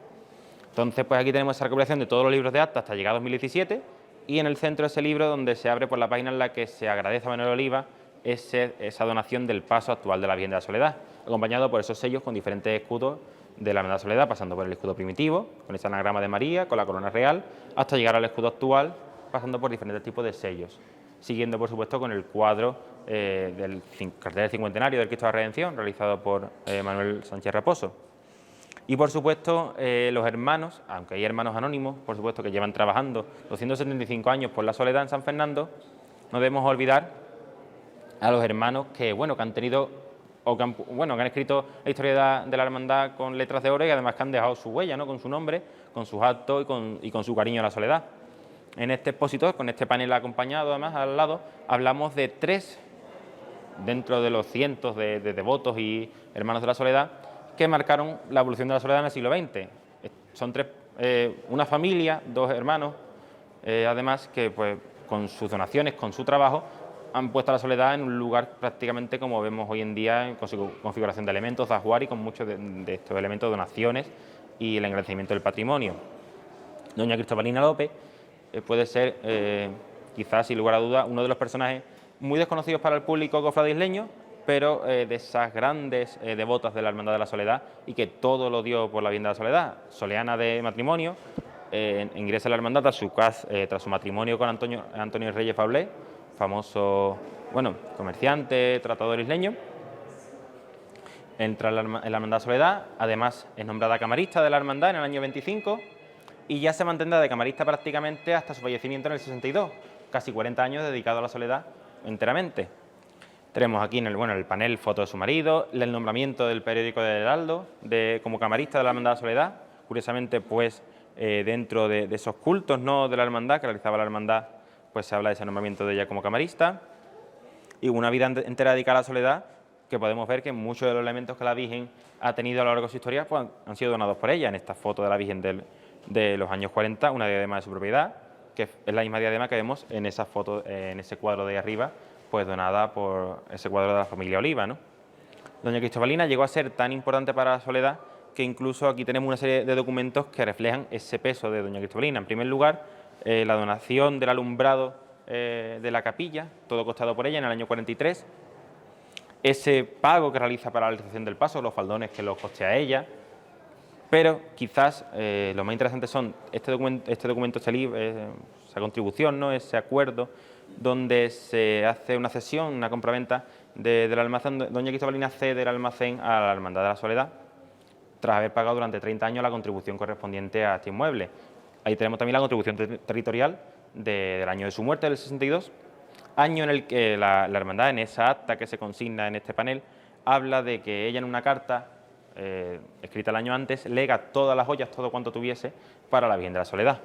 Entonces, pues aquí tenemos esa recopilación de todos los libros de acta hasta llegar a 2017 y en el centro ese libro donde se abre por la página en la que se agradece a Manuel Oliva esa donación del paso actual de la Virgen de la Soledad, acompañado por esos sellos con diferentes escudos de la Hermandad de la Soledad, pasando por el escudo primitivo, con ese anagrama de María, con la corona real, hasta llegar al escudo actual, pasando por diferentes tipos de sellos, siguiendo, por supuesto, con el cuadro del cartel del cincuentenario del Cristo de la Redención, realizado por Manuel Sánchez Raposo. Y, por supuesto, los hermanos, aunque hay hermanos anónimos, por supuesto, que llevan trabajando 275 años por la Soledad en San Fernando, no debemos olvidar a los hermanos que han tenido o que han escrito la historia de la hermandad con letras de oro y además que han dejado su huella, ¿no?, con su nombre, con sus actos y con su cariño a la Soledad. En este expositor, con este panel acompañado además al lado, hablamos de 3 dentro de los cientos de devotos y hermanos de la Soledad que marcaron la evolución de la Soledad en el siglo XX. Son 3, una familia, 2 hermanos, además que pues con sus donaciones, con su trabajo, han puesto a la Soledad en un lugar prácticamente como vemos hoy en día, con su configuración de elementos, de ajuar y con muchos de estos elementos, donaciones y el engrandecimiento del patrimonio. Doña Cristobalina López puede ser, quizás sin lugar a duda, uno de los personajes muy desconocidos para el público cofradisleño, pero de esas grandes devotas de la Hermandad de la Soledad y que todo lo dio por la Virgen de la Soledad. Soleana de matrimonio, ingresa a la hermandad tras su matrimonio con Antonio Reyes Fablé, famoso comerciante, tratador isleño. Entra en la Hermandad de la Soledad, además es nombrada camarista de la hermandad en el año 25 y ya se mantendrá de camarista prácticamente hasta su fallecimiento en el 62, casi 40 años dedicado a la Soledad enteramente. Tenemos aquí en el panel foto de su marido, el nombramiento del periódico del Heraldo como camarista de la Hermandad de la Soledad, curiosamente pues dentro de esos cultos, ¿no?, de la hermandad que realizaba la hermandad, pues se habla de ese nombramiento de ella como camarista y una vida entera dedicada a la Soledad, que podemos ver que muchos de los elementos que la Virgen ha tenido a lo largo de su historia pues, han sido donados por ella. En esta foto de la Virgen de los años 40, una diadema de su propiedad, que es la misma diadema que vemos en esa foto, en ese cuadro de arriba, pues donada por ese cuadro de la familia Oliva, ¿no? Doña Cristobalina llegó a ser tan importante para la Soledad que incluso aquí tenemos una serie de documentos que reflejan ese peso de Doña Cristobalina. En primer lugar, la donación del alumbrado de la capilla, todo costado por ella en el año 43, ese pago que realiza para la realización del paso, los faldones que los costea ella, pero quizás lo más interesante son este documento, esa contribución, ¿no?, ese acuerdo donde se hace una cesión, una compraventa del almacén. Doña Cristobalina cede el almacén a la Hermandad de la Soledad tras haber pagado durante 30 años la contribución correspondiente a este inmueble. Ahí tenemos también la contribución territorial del año de su muerte, del 62, año en el que la hermandad, en esa acta que se consigna en este panel, habla de que ella en una carta escrita el año antes lega todas las joyas, todo cuanto tuviese, para la Virgen de la Soledad.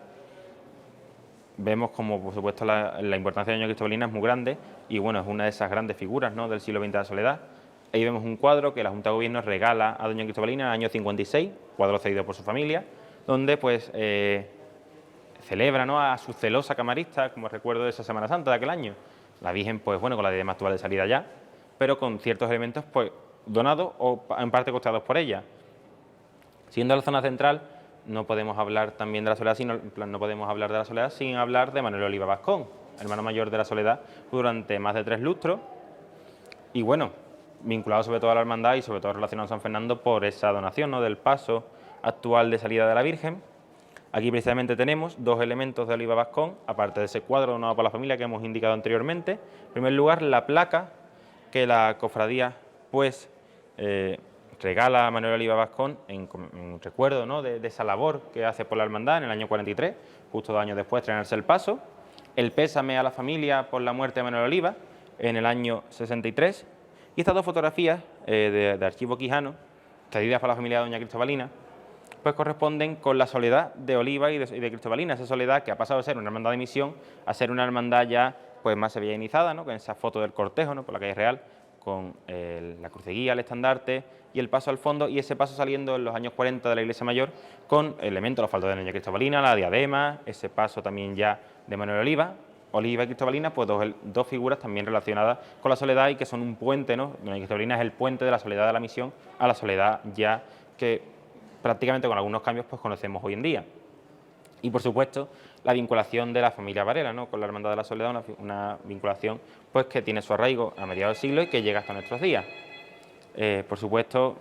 Vemos como, por supuesto, la importancia de Doña Cristobalina es muy grande y, es una de esas grandes figuras, ¿no?, del siglo XX de la Soledad. Ahí vemos un cuadro que la Junta de Gobierno regala a Doña Cristobalina en el año 56, cuadro cedido por su familia, donde pues celebra, ¿no?, a su celosa camarista, como recuerdo de esa Semana Santa de aquel año. La Virgen, pues con la diadema actual de salida ya, pero con ciertos elementos pues donados o en parte costeados por ella. Siendo la zona central, no podemos hablar también de la Soledad, no podemos hablar de la Soledad sin hablar de Manuel Oliva Vascón, hermano mayor de la Soledad durante más de 3 lustros y vinculado sobre todo a la hermandad y sobre todo relacionado a San Fernando por esa donación, ¿no?, del paso actual de salida de la Virgen. Aquí precisamente tenemos 2 elementos de Oliva Vascón, aparte de ese cuadro donado por la familia que hemos indicado anteriormente. En primer lugar, la placa que la cofradía pues regala a Manuel Oliva Vascón en recuerdo, ¿no?, de esa labor que hace por la hermandad en el año 43, justo 2 años después de estrenarse el paso. El pésame a la familia por la muerte de Manuel Oliva, en el año 63. Y estas dos fotografías de archivo quijano, cedidas para la familia de doña Cristobalina, pues corresponden con la soledad de Oliva y de Cristobalina, esa soledad que ha pasado de ser una hermandad de misión a ser una hermandad ya pues más sevillanizada, ¿no? Con esa foto del cortejo, ¿no? Por la calle Real, con la cruceguía, el estandarte y el paso al fondo, y ese paso saliendo en los años 40 de la iglesia mayor con elementos, los faldos de doña Cristobalina, la diadema, ese paso también ya de Manuel Oliva. Oliva y Cristobalina, pues dos figuras también relacionadas con la soledad y que son un puente, ¿no? Doña Cristobalina es el puente de la soledad de la misión a la soledad ya que prácticamente con algunos cambios pues conocemos hoy en día. Y por supuesto la vinculación de la familia Varela, ¿no? Con la Hermandad de la Soledad, una vinculación pues que tiene su arraigo a mediados del siglo y que llega hasta nuestros días. Por supuesto,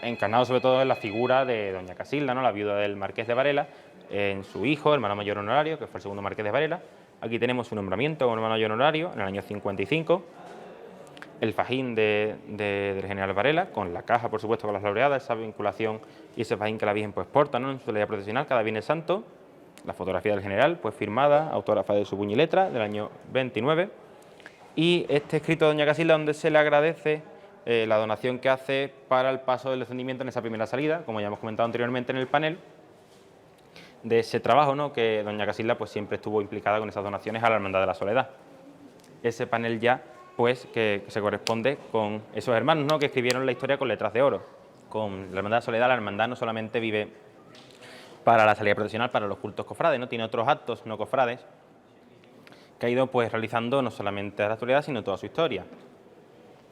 encarnado sobre todo en la figura de doña Casilda, ¿no? La viuda del Marqués de Varela, en su hijo, hermano mayor honorario, que fue el segundo Marqués de Varela. Aquí tenemos su nombramiento como hermano mayor honorario en el año 55. El fajín del general Varela, con la caja, por supuesto, con las laureadas, esa vinculación y ese fajín que la Virgen pues porta, ¿no? En su ley procesional cada Viernes Santo. La fotografía del general, pues firmada, autógrafa de su puño y letra, del año 29. Y este escrito de doña Casilda, donde se le agradece la donación que hace para el paso del descendimiento en esa primera salida, como ya hemos comentado anteriormente en el panel, de ese trabajo, ¿no? Que doña Casilda pues siempre estuvo implicada con esas donaciones a la Hermandad de la Soledad. Ese panel ya pues que se corresponde con esos hermanos, ¿no? Que escribieron la historia con letras de oro. Con la Hermandad de la Soledad, la hermandad no solamente vive para la salida procesional, para los cultos cofrades, ¿no? Tiene otros actos no cofrades que ha ido pues realizando no solamente a la actualidad, sino toda su historia.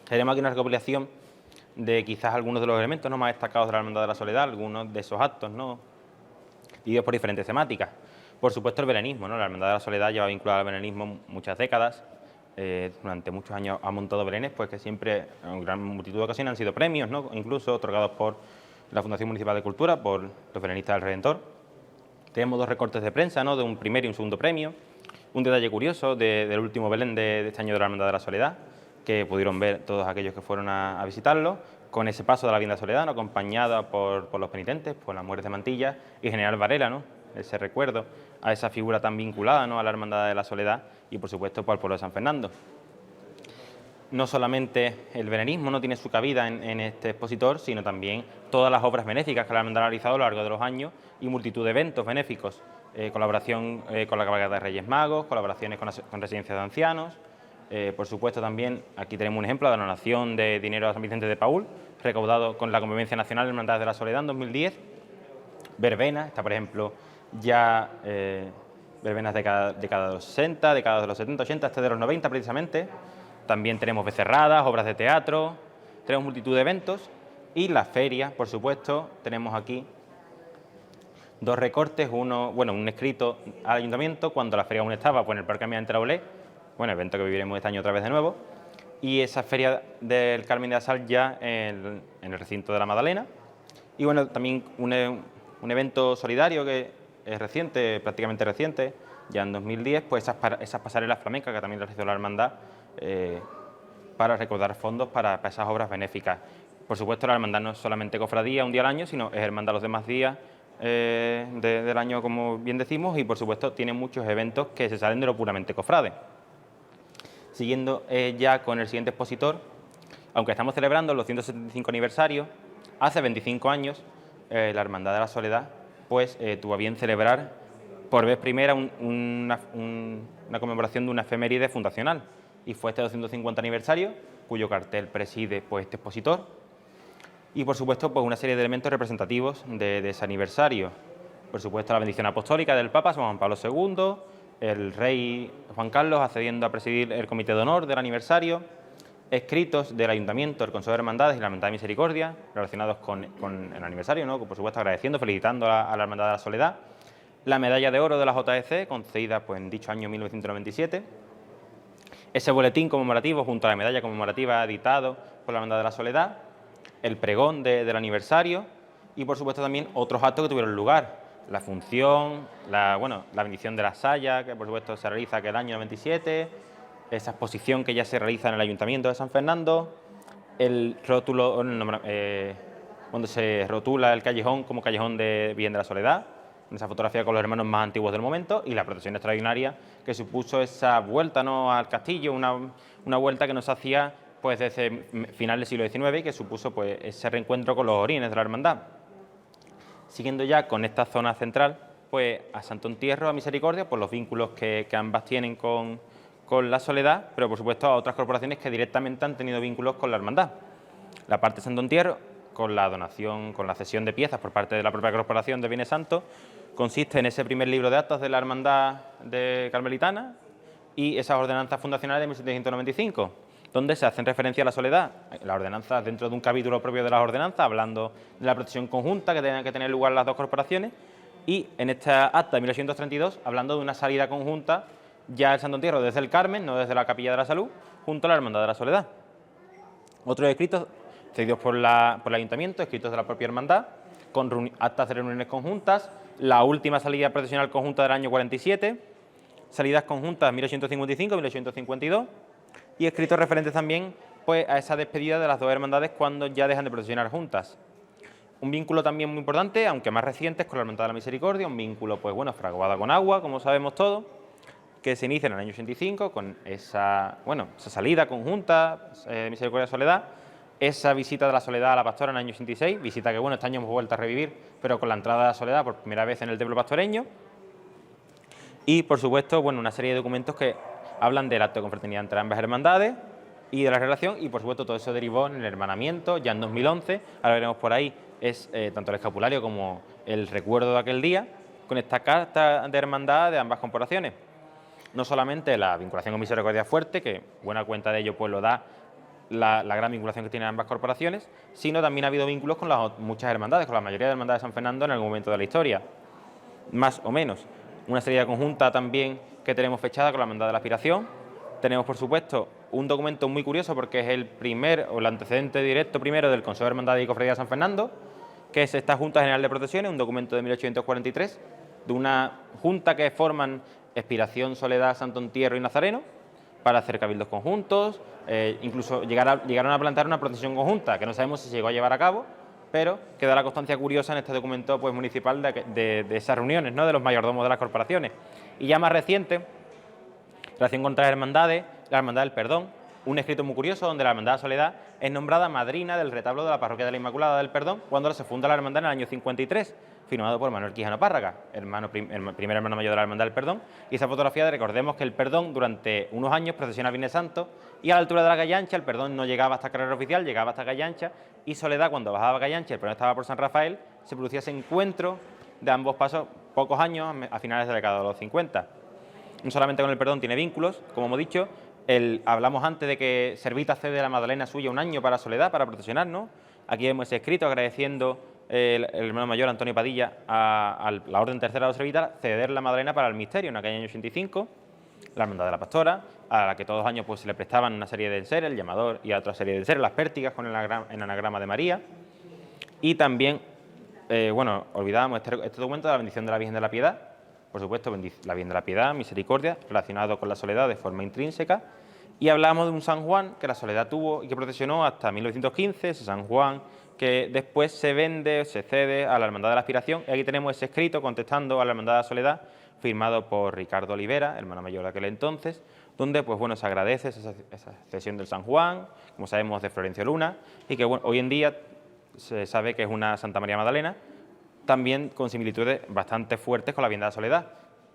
Tenemos aquí una recopilación de quizás algunos de los elementos, ¿no? Más destacados de la Hermandad de la Soledad, algunos de esos actos, ¿no? Divididos por diferentes temáticas. Por supuesto el belenismo, ¿no? La Hermandad de la Soledad lleva vinculada al belenismo muchas décadas. Durante muchos años ha montado belenes, pues que siempre, en gran multitud de ocasiones, han sido premios, ¿no? Incluso otorgados por la Fundación Municipal de Cultura, por los belenistas del Redentor. Tenemos dos recortes de prensa, ¿no? De un primer y un segundo premio. Un detalle curioso del último Belén de este año de la Hermandad de la Soledad, que pudieron ver todos aquellos que fueron a visitarlo, con ese paso de la Virgen de la Soledad, ¿no? Acompañada por los penitentes, por las mujeres de Mantilla y General Varela, ¿no? Ese recuerdo a esa figura tan vinculada, ¿no? A la Hermandad de la Soledad y, por supuesto, por el pueblo de San Fernando. No solamente el belenismo no tiene su cabida en este expositor, sino también todas las obras benéficas que la Hermandad ha realizado a lo largo de los años y multitud de eventos benéficos. Colaboración con la cabalgata de Reyes Magos, colaboraciones con residencias de ancianos. Por supuesto, también aquí tenemos un ejemplo de la donación de dinero a San Vicente de Paúl, recaudado con la Convivencia Nacional de Hermandades de la Soledad en 2010. Verbenas, está por ejemplo ya verbenas de los 60, décadas de los 70, 80, hasta de los 90 precisamente. También tenemos becerradas, obras de teatro, tenemos multitud de eventos y la feria, por supuesto, tenemos aquí dos recortes, un escrito al ayuntamiento cuando la feria aún estaba pues, en el Parque Almirante Laulé, bueno, evento que viviremos este año otra vez de nuevo, y esa feria del Carmen de la Sal ya en el recinto de la Magdalena, y bueno, también un evento solidario que es reciente, prácticamente reciente, ya en 2010, pues esas pasarelas flamencas que también realizó la hermandad para recaudar fondos para esas obras benéficas. Por supuesto, la hermandad no es solamente cofradía un día al año, sino es hermandad los demás días del año, como bien decimos, y por supuesto tiene muchos eventos que se salen de lo puramente cofrade. Siguiendo ya con el siguiente expositor, aunque estamos celebrando los 175 aniversarios, hace 25 años la Hermandad de la Soledad pues tuvo a bien celebrar por vez primera una conmemoración de una efeméride fundacional, y fue este 250 aniversario, cuyo cartel preside pues este expositor, y por supuesto pues una serie de elementos representativos de ese aniversario. Por supuesto la bendición apostólica del Papa San Juan Pablo II, el rey Juan Carlos accediendo a presidir el comité de honor del aniversario, escritos del Ayuntamiento, el Consejo de Hermandades y la Hermandad de Misericordia relacionados con el aniversario, ¿no? Por supuesto agradeciendo, felicitando a la Hermandad de la Soledad, la medalla de oro de la JEC concedida pues, en dicho año 1997, ese boletín conmemorativo junto a la medalla conmemorativa editado por la Hermandad de la Soledad, el pregón del aniversario y por supuesto también otros actos que tuvieron lugar, la función, la bendición de la saya, que por supuesto se realiza aquel año 97, esa exposición que ya se realiza en el Ayuntamiento de San Fernando, el rótulo, donde se rotula el callejón como Callejón de Virgen de la Soledad, esa fotografía con los hermanos más antiguos del momento, y la procesión extraordinaria que supuso esa vuelta, ¿no?, al castillo, una vuelta que nos hacía pues desde final del siglo XIX y que supuso pues ese reencuentro con los orígenes de la hermandad. Siguiendo ya con esta zona central, pues a Santo Entierro, a Misericordia, pues los vínculos que ambas tienen con la Soledad, pero por supuesto a otras corporaciones que directamente han tenido vínculos con la hermandad. La parte de Santo Entierro, con la donación, con la cesión de piezas por parte de la propia corporación de Bienes Santos, consiste en ese primer libro de actas de la hermandad de Carmelitana y esas ordenanzas fundacionales de 1795, donde se hacen referencia a la Soledad. Las ordenanzas dentro de un capítulo propio de las ordenanzas, hablando de la procesión conjunta que tengan que tener lugar las dos corporaciones, y en esta acta de 1832, hablando de una salida conjunta ya el Santo Entierro desde el Carmen, no desde la Capilla de la Salud, junto a la Hermandad de la Soledad. Otros escritos cedidos por el Ayuntamiento, escritos de la propia hermandad, con actas de reuniones conjuntas, la última salida procesional conjunta del año 47, salidas conjuntas 1855-1852, y escritos referentes también pues, a esa despedida de las dos hermandades cuando ya dejan de procesionar juntas. Un vínculo también muy importante, aunque más reciente, es con la Hermandad de la Misericordia, un vínculo pues bueno, fraguado con agua, como sabemos todos, que se inicia en el año 85 con esa salida conjunta de Misericordia de Soledad, esa visita de la Soledad a la Pastora en el año 86, visita que bueno, este año hemos vuelto a revivir, pero con la entrada de la Soledad por primera vez en el templo pastoreño. Y por supuesto, bueno, una serie de documentos que hablan del acto de confraternidad entre ambas hermandades y de la relación, y por supuesto todo eso derivó en el hermanamiento ya en 2011, ahora veremos por ahí, es tanto el escapulario como el recuerdo de aquel día, con esta carta de hermandad de ambas corporaciones. No solamente la vinculación con Misericordia fuerte, que buena cuenta de ello pues lo da la gran vinculación que tienen ambas corporaciones, sino también ha habido vínculos con muchas hermandades, con la mayoría de hermandades de San Fernando en algún momento de la historia, más o menos. Una salida conjunta también que tenemos fechada con la Hermandad de la Aspiración. Tenemos, por supuesto, un documento muy curioso porque es el antecedente directo primero del Consejo de Hermandades y Cofradías de San Fernando, que es esta Junta General de Procesiones, un documento de 1843, de una junta que forman Expiración, Soledad, Santo Entierro y Nazareno, para hacer cabildos conjuntos, incluso llegaron a plantear una procesión conjunta, que no sabemos si se llegó a llevar a cabo, pero queda la constancia curiosa en este documento pues, municipal de esas reuniones, ¿no?, de los mayordomos de las corporaciones. Y ya más reciente, relación con otras hermandades, la Hermandad del Perdón, un escrito muy curioso donde la Hermandad de Soledad es nombrada madrina del retablo de la Parroquia de la Inmaculada del Perdón cuando se funda la hermandad en el año 53, firmado por Manuel Quijano Párraga, el primer hermano mayor de la Hermandad del Perdón, y esa fotografía, recordemos que el Perdón durante unos años procesiona a Viernes Santo y a la altura de la calle Ancha el Perdón no llegaba hasta carrera oficial, llegaba hasta calle Ancha, y Soledad cuando bajaba a calle Ancha, el Perdón estaba por San Rafael, se producía ese encuentro de ambos pasos pocos años a finales de la década de los 50. No solamente con el Perdón tiene vínculos, como hemos dicho, hablamos antes de que Servita cede la Magdalena suya un año para Soledad, para procesionar, ¿no? Aquí hemos escrito agradeciendo el hermano mayor Antonio Padilla a la Orden Tercera de los Servitas ceder la Magdalena para el misterio en aquel año 85, la Hermandad de la Pastora, a la que todos los años pues, se le prestaban una serie de enseres, el llamador y otra serie de enseres, las pértigas con el anagrama de María, y también, olvidábamos este documento de la bendición de la Virgen de la Piedad, por supuesto, la Virgen de la Piedad, misericordia, relacionado con la Soledad de forma intrínseca, y hablamos de un San Juan que la Soledad tuvo y que procesionó hasta 1915, ese San Juan que después se vende, se cede a la Hermandad de la Aspiración, y aquí tenemos ese escrito contestando a la Hermandad de la Soledad, firmado por Ricardo Olivera, hermano mayor de aquel entonces, donde pues, bueno, se agradece esa cesión del San Juan, como sabemos de Florencio Luna, y que bueno, hoy en día se sabe que es una Santa María Magdalena, también con similitudes bastante fuertes con la Virgen de la Soledad,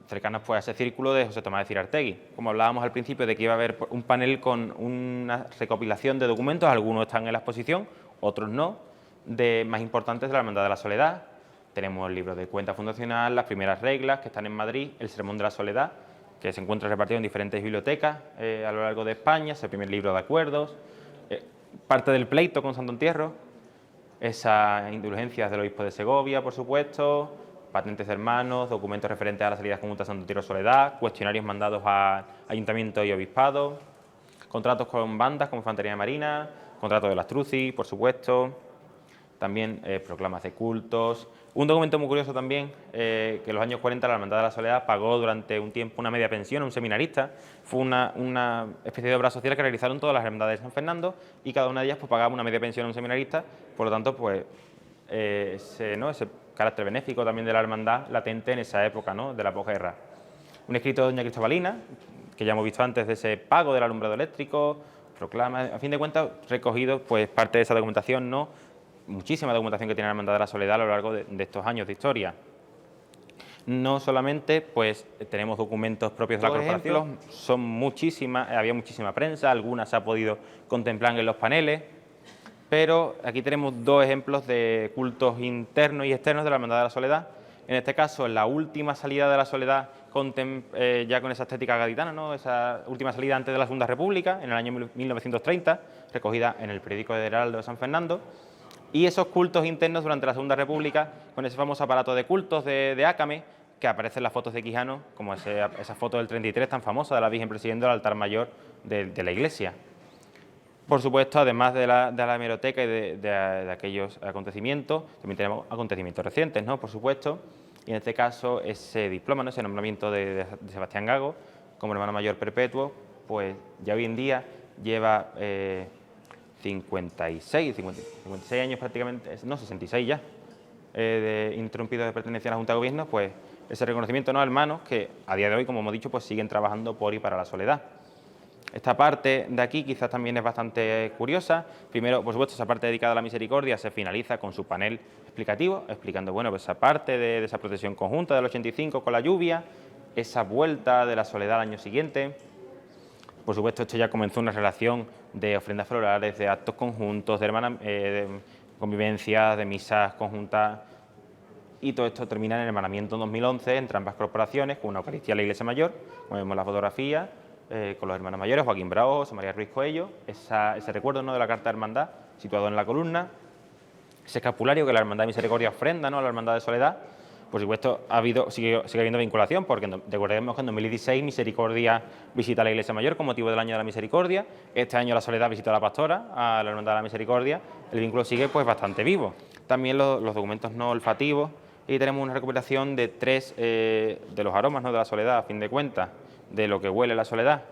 cercanas pues, a ese círculo de José Tomás de Cirartegui. Como hablábamos al principio de que iba a haber un panel con una recopilación de documentos, algunos están en la exposición, otros no, más importantes de la Hermandad de la Soledad. Tenemos el libro de cuenta fundacional, las primeras reglas que están en Madrid, el Sermón de la Soledad, que se encuentra repartido en diferentes bibliotecas a lo largo de España, es el primer libro de acuerdos, parte del pleito con Santo Entierro, esas indulgencias del obispo de Segovia, por supuesto, patentes de hermanos, documentos referentes a las salidas conjuntas de Santo Entierro Soledad, cuestionarios mandados a ayuntamiento y obispado, contratos con bandas como Infantería Marina, contratos de las Truci, por supuesto, también proclamas de cultos. Un documento muy curioso también, que en los años 40 la Hermandad de la Soledad pagó durante un tiempo una media pensión a un seminarista. Fue una especie de obra social que realizaron todas las hermandades de San Fernando y cada una de ellas pues, pagaba una media pensión a un seminarista. Por lo tanto, pues, ese carácter benéfico también de la hermandad latente en esa época, ¿no?, de la posguerra. Un escrito de doña Cristobalina, que ya hemos visto antes, de ese pago del alumbrado eléctrico, proclama, a fin de cuentas, recogido pues parte de esa documentación, ¿no?, muchísima documentación que tiene la Hermandad de la Soledad a lo largo de estos años de historia. No solamente pues tenemos documentos propios de la corporación, son muchísimas, había muchísima prensa, algunas se ha podido contemplar en los paneles, pero aquí tenemos dos ejemplos de cultos internos y externos de la Hermandad de la Soledad. En este caso, la última salida de la Soledad, ya con esa estética gaditana, ¿no?, esa última salida antes de la Segunda República, en el año 1930, recogida en el periódico del Heraldo de San Fernando. Y esos cultos internos durante la Segunda República, con ese famoso aparato de cultos de Ácame, que aparece en las fotos de Quijano, como esa foto del 33 tan famosa de la Virgen presidiendo el altar mayor de la iglesia. Por supuesto, además de la hemeroteca y de aquellos acontecimientos, también tenemos acontecimientos recientes, ¿no?, por supuesto, y en este caso ese diploma, ¿no?, ese nombramiento de Sebastián Gago como hermano mayor perpetuo, pues ya hoy en día lleva 56 años prácticamente, no, 66 ya, interrumpido de pertenencia a la Junta de Gobierno, pues ese reconocimiento, ¿no?, a hermanos que a día de hoy, como hemos dicho, pues siguen trabajando por y para la Soledad. Esta parte de aquí quizás también es bastante curiosa. Primero, por supuesto, esa parte dedicada a la misericordia se finaliza con su panel explicativo, explicando, bueno, pues esa parte de esa procesión conjunta del 85 con la lluvia, esa vuelta de la Soledad al año siguiente. Por supuesto, esto ya comenzó una relación de ofrendas florales, de actos conjuntos, de convivencias, de misas conjuntas, y todo esto termina en el hermanamiento en 2011 entre ambas corporaciones, con una Eucaristía a la Iglesia Mayor, como vemos en la fotografía, con los hermanos mayores, Joaquín Bravo, José María Ruiz Coello, ese recuerdo, ¿no?, de la Carta de Hermandad, situado en la columna, ese escapulario que la Hermandad de Misericordia ofrenda, ¿no?, a la Hermandad de Soledad. Por supuesto, sigue habiendo vinculación, porque recordemos que en 2016 Misericordia visita la Iglesia Mayor con motivo del Año de la Misericordia. Este año la Soledad visita a la Pastora, a la Hermandad de la Misericordia. El vínculo sigue pues bastante vivo. También los documentos no olfativos, y tenemos una recuperación de tres de los aromas, ¿no?, de la Soledad, a fin de cuentas, de lo que huele la Soledad.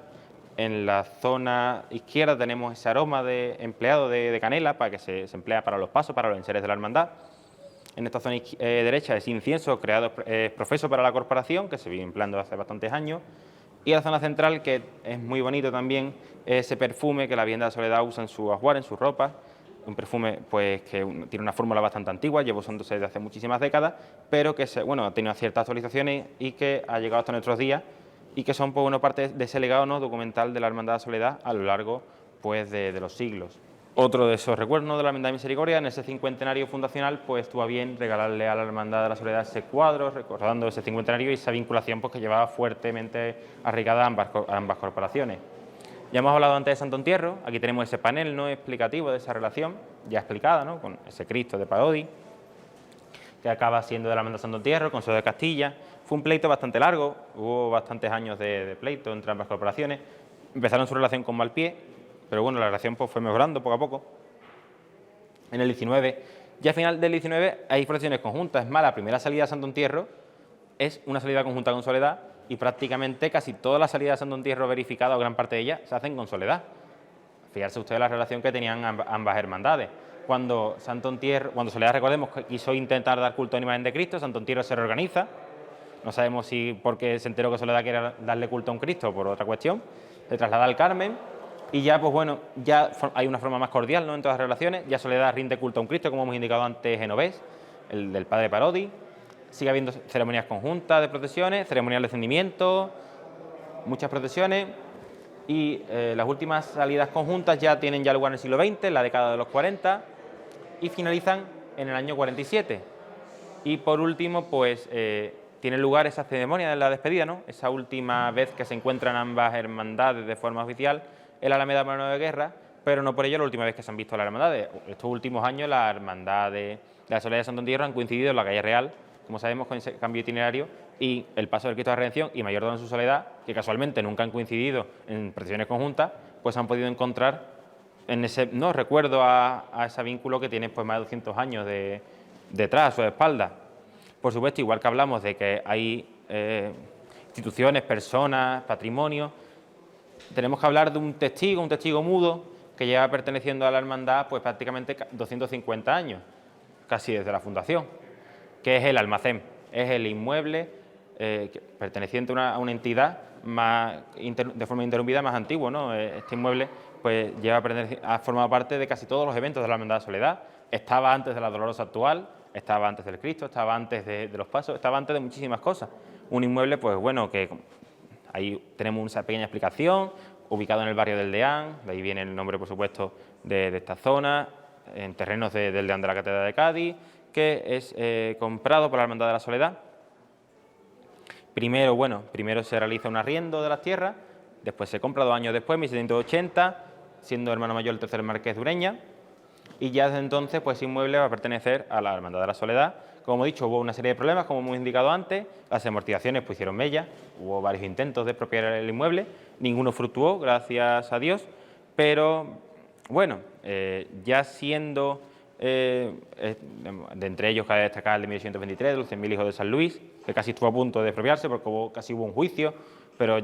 En la zona izquierda tenemos ese aroma empleado de canela, para que se emplea para los pasos, para los enseres de la hermandad. En esta zona derecha es incienso creado profeso para la corporación, que se viene empleando hace bastantes años. Y en la zona central, que es muy bonito también, ese perfume que la Virgen de la Soledad usa en su ajuar, en su ropa. Un perfume pues que tiene una fórmula bastante antigua, lleva usándose desde hace muchísimas décadas, pero que ha tenido ciertas actualizaciones y que ha llegado hasta nuestros días, y que son, pues, parte de ese legado, ¿no?, documental de la Hermandad de la Soledad a lo largo pues de los siglos. Otro de esos recuerdos, ¿no?, de la Hermandad de Misericordia, en ese cincuentenario fundacional, pues tuvo a bien regalarle a la Hermandad de la Soledad ese cuadro, recordando ese cincuentenario y esa vinculación pues que llevaba fuertemente arraigada a ambas corporaciones. Ya hemos hablado antes de Santo Entierro, aquí tenemos ese panel, ¿no?, explicativo de esa relación, ya explicada, ¿no?, con ese Cristo de Parodi, que acaba siendo de la Hermandad de Santo Entierro, Consejo de Castilla. Fue un pleito bastante largo, hubo bastantes años de pleito entre ambas corporaciones. Empezaron su relación con mal pie, pero bueno, la relación pues fue mejorando poco a poco. En el 19, ya a final del 19, hay procesiones conjuntas. Es más, la primera salida de Santo Entierro es una salida conjunta con Soledad, y prácticamente casi todas las salidas de Santo Entierro verificadas, o gran parte de ellas, se hacen con Soledad. Fíjense ustedes la relación que tenían ambas hermandades. Cuando Soledad, recordemos, quiso intentar dar culto a la imagen de Cristo, Santo Entierro se reorganiza. No sabemos si porque se enteró que Soledad quiere darle culto a un Cristo o por otra cuestión. Se traslada al Carmen y ya, pues bueno, ya hay una forma más cordial, ¿no?, en todas las relaciones. Ya Soledad rinde culto a un Cristo, como hemos indicado antes, Genovés, el del padre Parodi. Sigue habiendo ceremonias conjuntas de procesiones, ceremonias de descendimiento, muchas procesiones. Y las últimas salidas conjuntas ya tienen lugar en el siglo XX, en la década de los 40, y finalizan en el año 47. Y por último, pues tiene lugar esa ceremonia de la despedida, ¿no?, esa última vez que se encuentran ambas hermandades de forma oficial en la Alameda Moreno de Guerra, pero no por ello la última vez que se han visto las hermandades. Estos últimos años las hermandades de la Soledad de Santo Entierro han coincidido en la calle Real, como sabemos, con ese cambio itinerario, y el paso del Cristo de la Redención y Mayordomo en su Soledad, que casualmente nunca han coincidido en procesiones conjuntas, pues han podido encontrar en ese recuerdo a ese vínculo que tiene pues más de 200 años detrás o de espalda. Por supuesto, igual que hablamos de que hay instituciones, personas, patrimonio, tenemos que hablar de un testigo mudo, que lleva perteneciendo a la hermandad pues prácticamente 250 años, casi desde la fundación. que es el almacén. Es el inmueble perteneciente a una entidad de forma interrumpida más antigua, ¿no? Este inmueble pues ha formado parte de casi todos los eventos de la Hermandad de la Soledad. Estaba antes de la Dolorosa actual, estaba antes del Cristo, estaba antes de los Pasos, estaba antes de muchísimas cosas. Un inmueble, pues bueno, que ahí tenemos esa pequeña explicación, ubicado en el barrio del Deán, de ahí viene el nombre, por supuesto, de esta zona, en terrenos del Deán de la Catedral de Cádiz, que es comprado por la Hermandad de la Soledad. Primero se realiza un arriendo de las tierras, después se compra 2 años después, 1780, siendo hermano mayor el tercer marqués de Ureña, y ya desde entonces pues ese inmueble va a pertenecer a la Hermandad de la Soledad. Como he dicho, hubo una serie de problemas, como hemos indicado antes, las amortizaciones pues hicieron mella, hubo varios intentos de expropiar el inmueble, ninguno fructuó, gracias a Dios, pero bueno, ya siendo, de entre ellos cabe destacar el de 1123, de los 100.000 hijos de San Luis, que casi estuvo a punto de expropiarse porque casi hubo un juicio, pero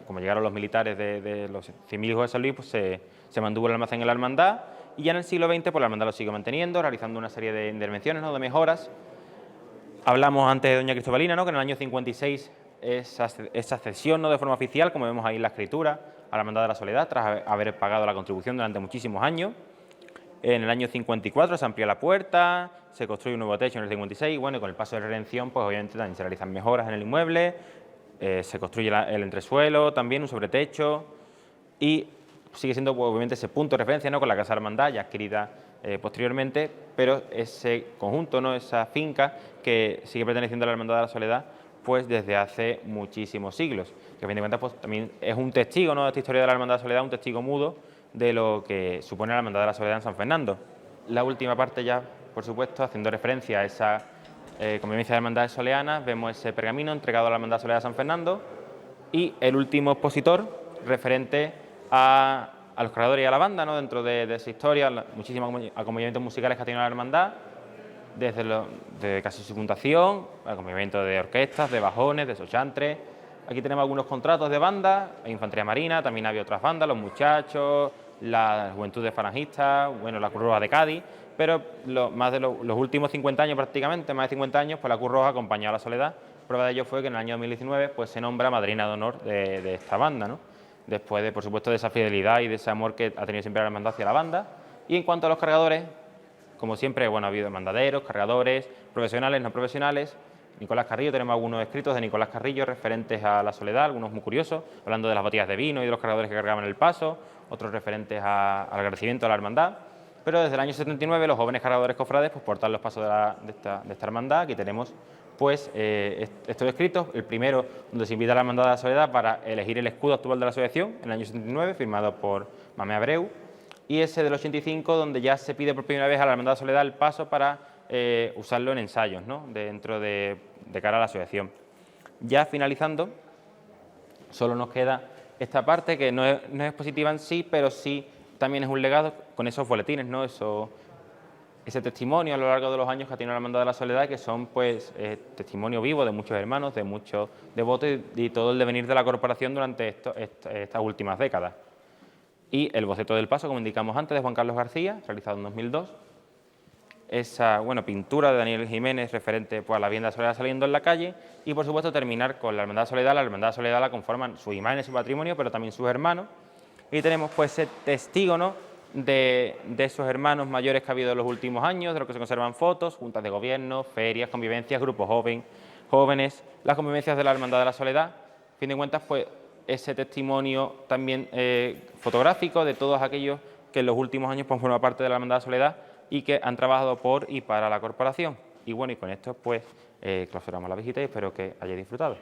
como llegaron los militares de los 100.000 hijos de San Luis, pues se mantuvo el almacén en la hermandad, y ya en el siglo XX pues la hermandad lo sigue manteniendo, realizando una serie de intervenciones, ¿no?, de mejoras. Hablamos antes de Doña Cristobalina, ¿no?, que en el año 56 esa cesión, ¿no?, de forma oficial, como vemos ahí en la escritura, a la Hermandad de la Soledad, tras haber pagado la contribución durante muchísimos años. En el año 54 se amplía la puerta, se construye un nuevo techo en el 56, y bueno, con el paso de redención, pues obviamente también se realizan mejoras en el inmueble, se construye el entresuelo, también un sobretecho, y sigue siendo pues, obviamente ese punto de referencia, ¿no?, con la Casa de Hermandad, ya adquirida posteriormente, pero ese conjunto, ¿no?, esa finca que sigue perteneciendo a la Hermandad de la Soledad, pues desde hace muchísimos siglos, que a fin de cuentas pues, también es un testigo, ¿no?, de esta historia de la Hermandad de la Soledad, un testigo mudo de lo que supone la Hermandad de la Soledad en San Fernando. La última parte ya, por supuesto, haciendo referencia a esa convivencia de hermandades soleanas, vemos ese pergamino entregado a la Hermandad de la Soledad de San Fernando y el último expositor referente a los cargadores y a la banda, ¿no?, dentro de esa historia, muchísimos acompañamientos musicales que ha tenido la hermandad, desde casi su fundación, acompañamiento de orquestas, de bajones, de sochantres. Aquí tenemos algunos contratos de banda, hay infantería marina, también había otras bandas, los muchachos, la juventud de falangistas, bueno, la Cruz Roja de Cádiz, pero más de los últimos 50 años prácticamente, más de 50 años, pues la Cruz Roja acompañó a la Soledad. Prueba de ello fue que en el año 2019 pues, se nombra madrina de honor de esta banda, ¿no?, después de, por supuesto, de esa fidelidad y de ese amor que ha tenido siempre la hermandad hacia la banda. Y en cuanto a los cargadores, como siempre, bueno, ha habido mandaderos, cargadores, profesionales, no profesionales. Nicolás Carrillo, tenemos algunos escritos de Nicolás Carrillo referentes a la Soledad, algunos muy curiosos, hablando de las botellas de vino y de los cargadores que cargaban el paso, otros referentes al agradecimiento a la hermandad. Pero desde el año 79 los jóvenes cargadores cofrades pues, portan los pasos de esta hermandad. Aquí tenemos pues, estos escritos, el primero donde se invita a la Hermandad de la Soledad para elegir el escudo actual de la asociación, en el año 79, firmado por Mamé Abreu, y ese del 85, donde ya se pide por primera vez a la Hermandad de la Soledad el paso para usarlo en ensayos, ¿no?, dentro de cara a la asociación. Ya finalizando, solo nos queda esta parte que no es expositiva en sí, pero sí también es un legado con esos boletines, ¿no?, ese testimonio a lo largo de los años que ha tenido la Hermandad de la Soledad, que son pues testimonio vivo de muchos hermanos, de muchos devotos y todo el devenir de la corporación durante estas últimas décadas. Y el boceto del paso, como indicamos antes, de Juan Carlos García, realizado en 2002. Esa pintura de Daniel Jiménez referente pues, a la Virgen de la Soledad saliendo en la calle, y por supuesto terminar con la Hermandad de la Soledad. La Hermandad de la Soledad la conforman sus imágenes y su patrimonio, pero también sus hermanos. Y tenemos pues ese testigo, ¿no?, de esos hermanos mayores que ha habido en los últimos años, de los que se conservan fotos, juntas de gobierno, ferias, convivencias, grupos jóvenes, las convivencias de la Hermandad de la Soledad. A fin de cuentas, pues ese testimonio también fotográfico de todos aquellos que en los últimos años pues, forman parte de la Hermandad de la Soledad y que han trabajado por y para la corporación. Y bueno, y con esto pues clausuramos la visita y espero que hayáis disfrutado.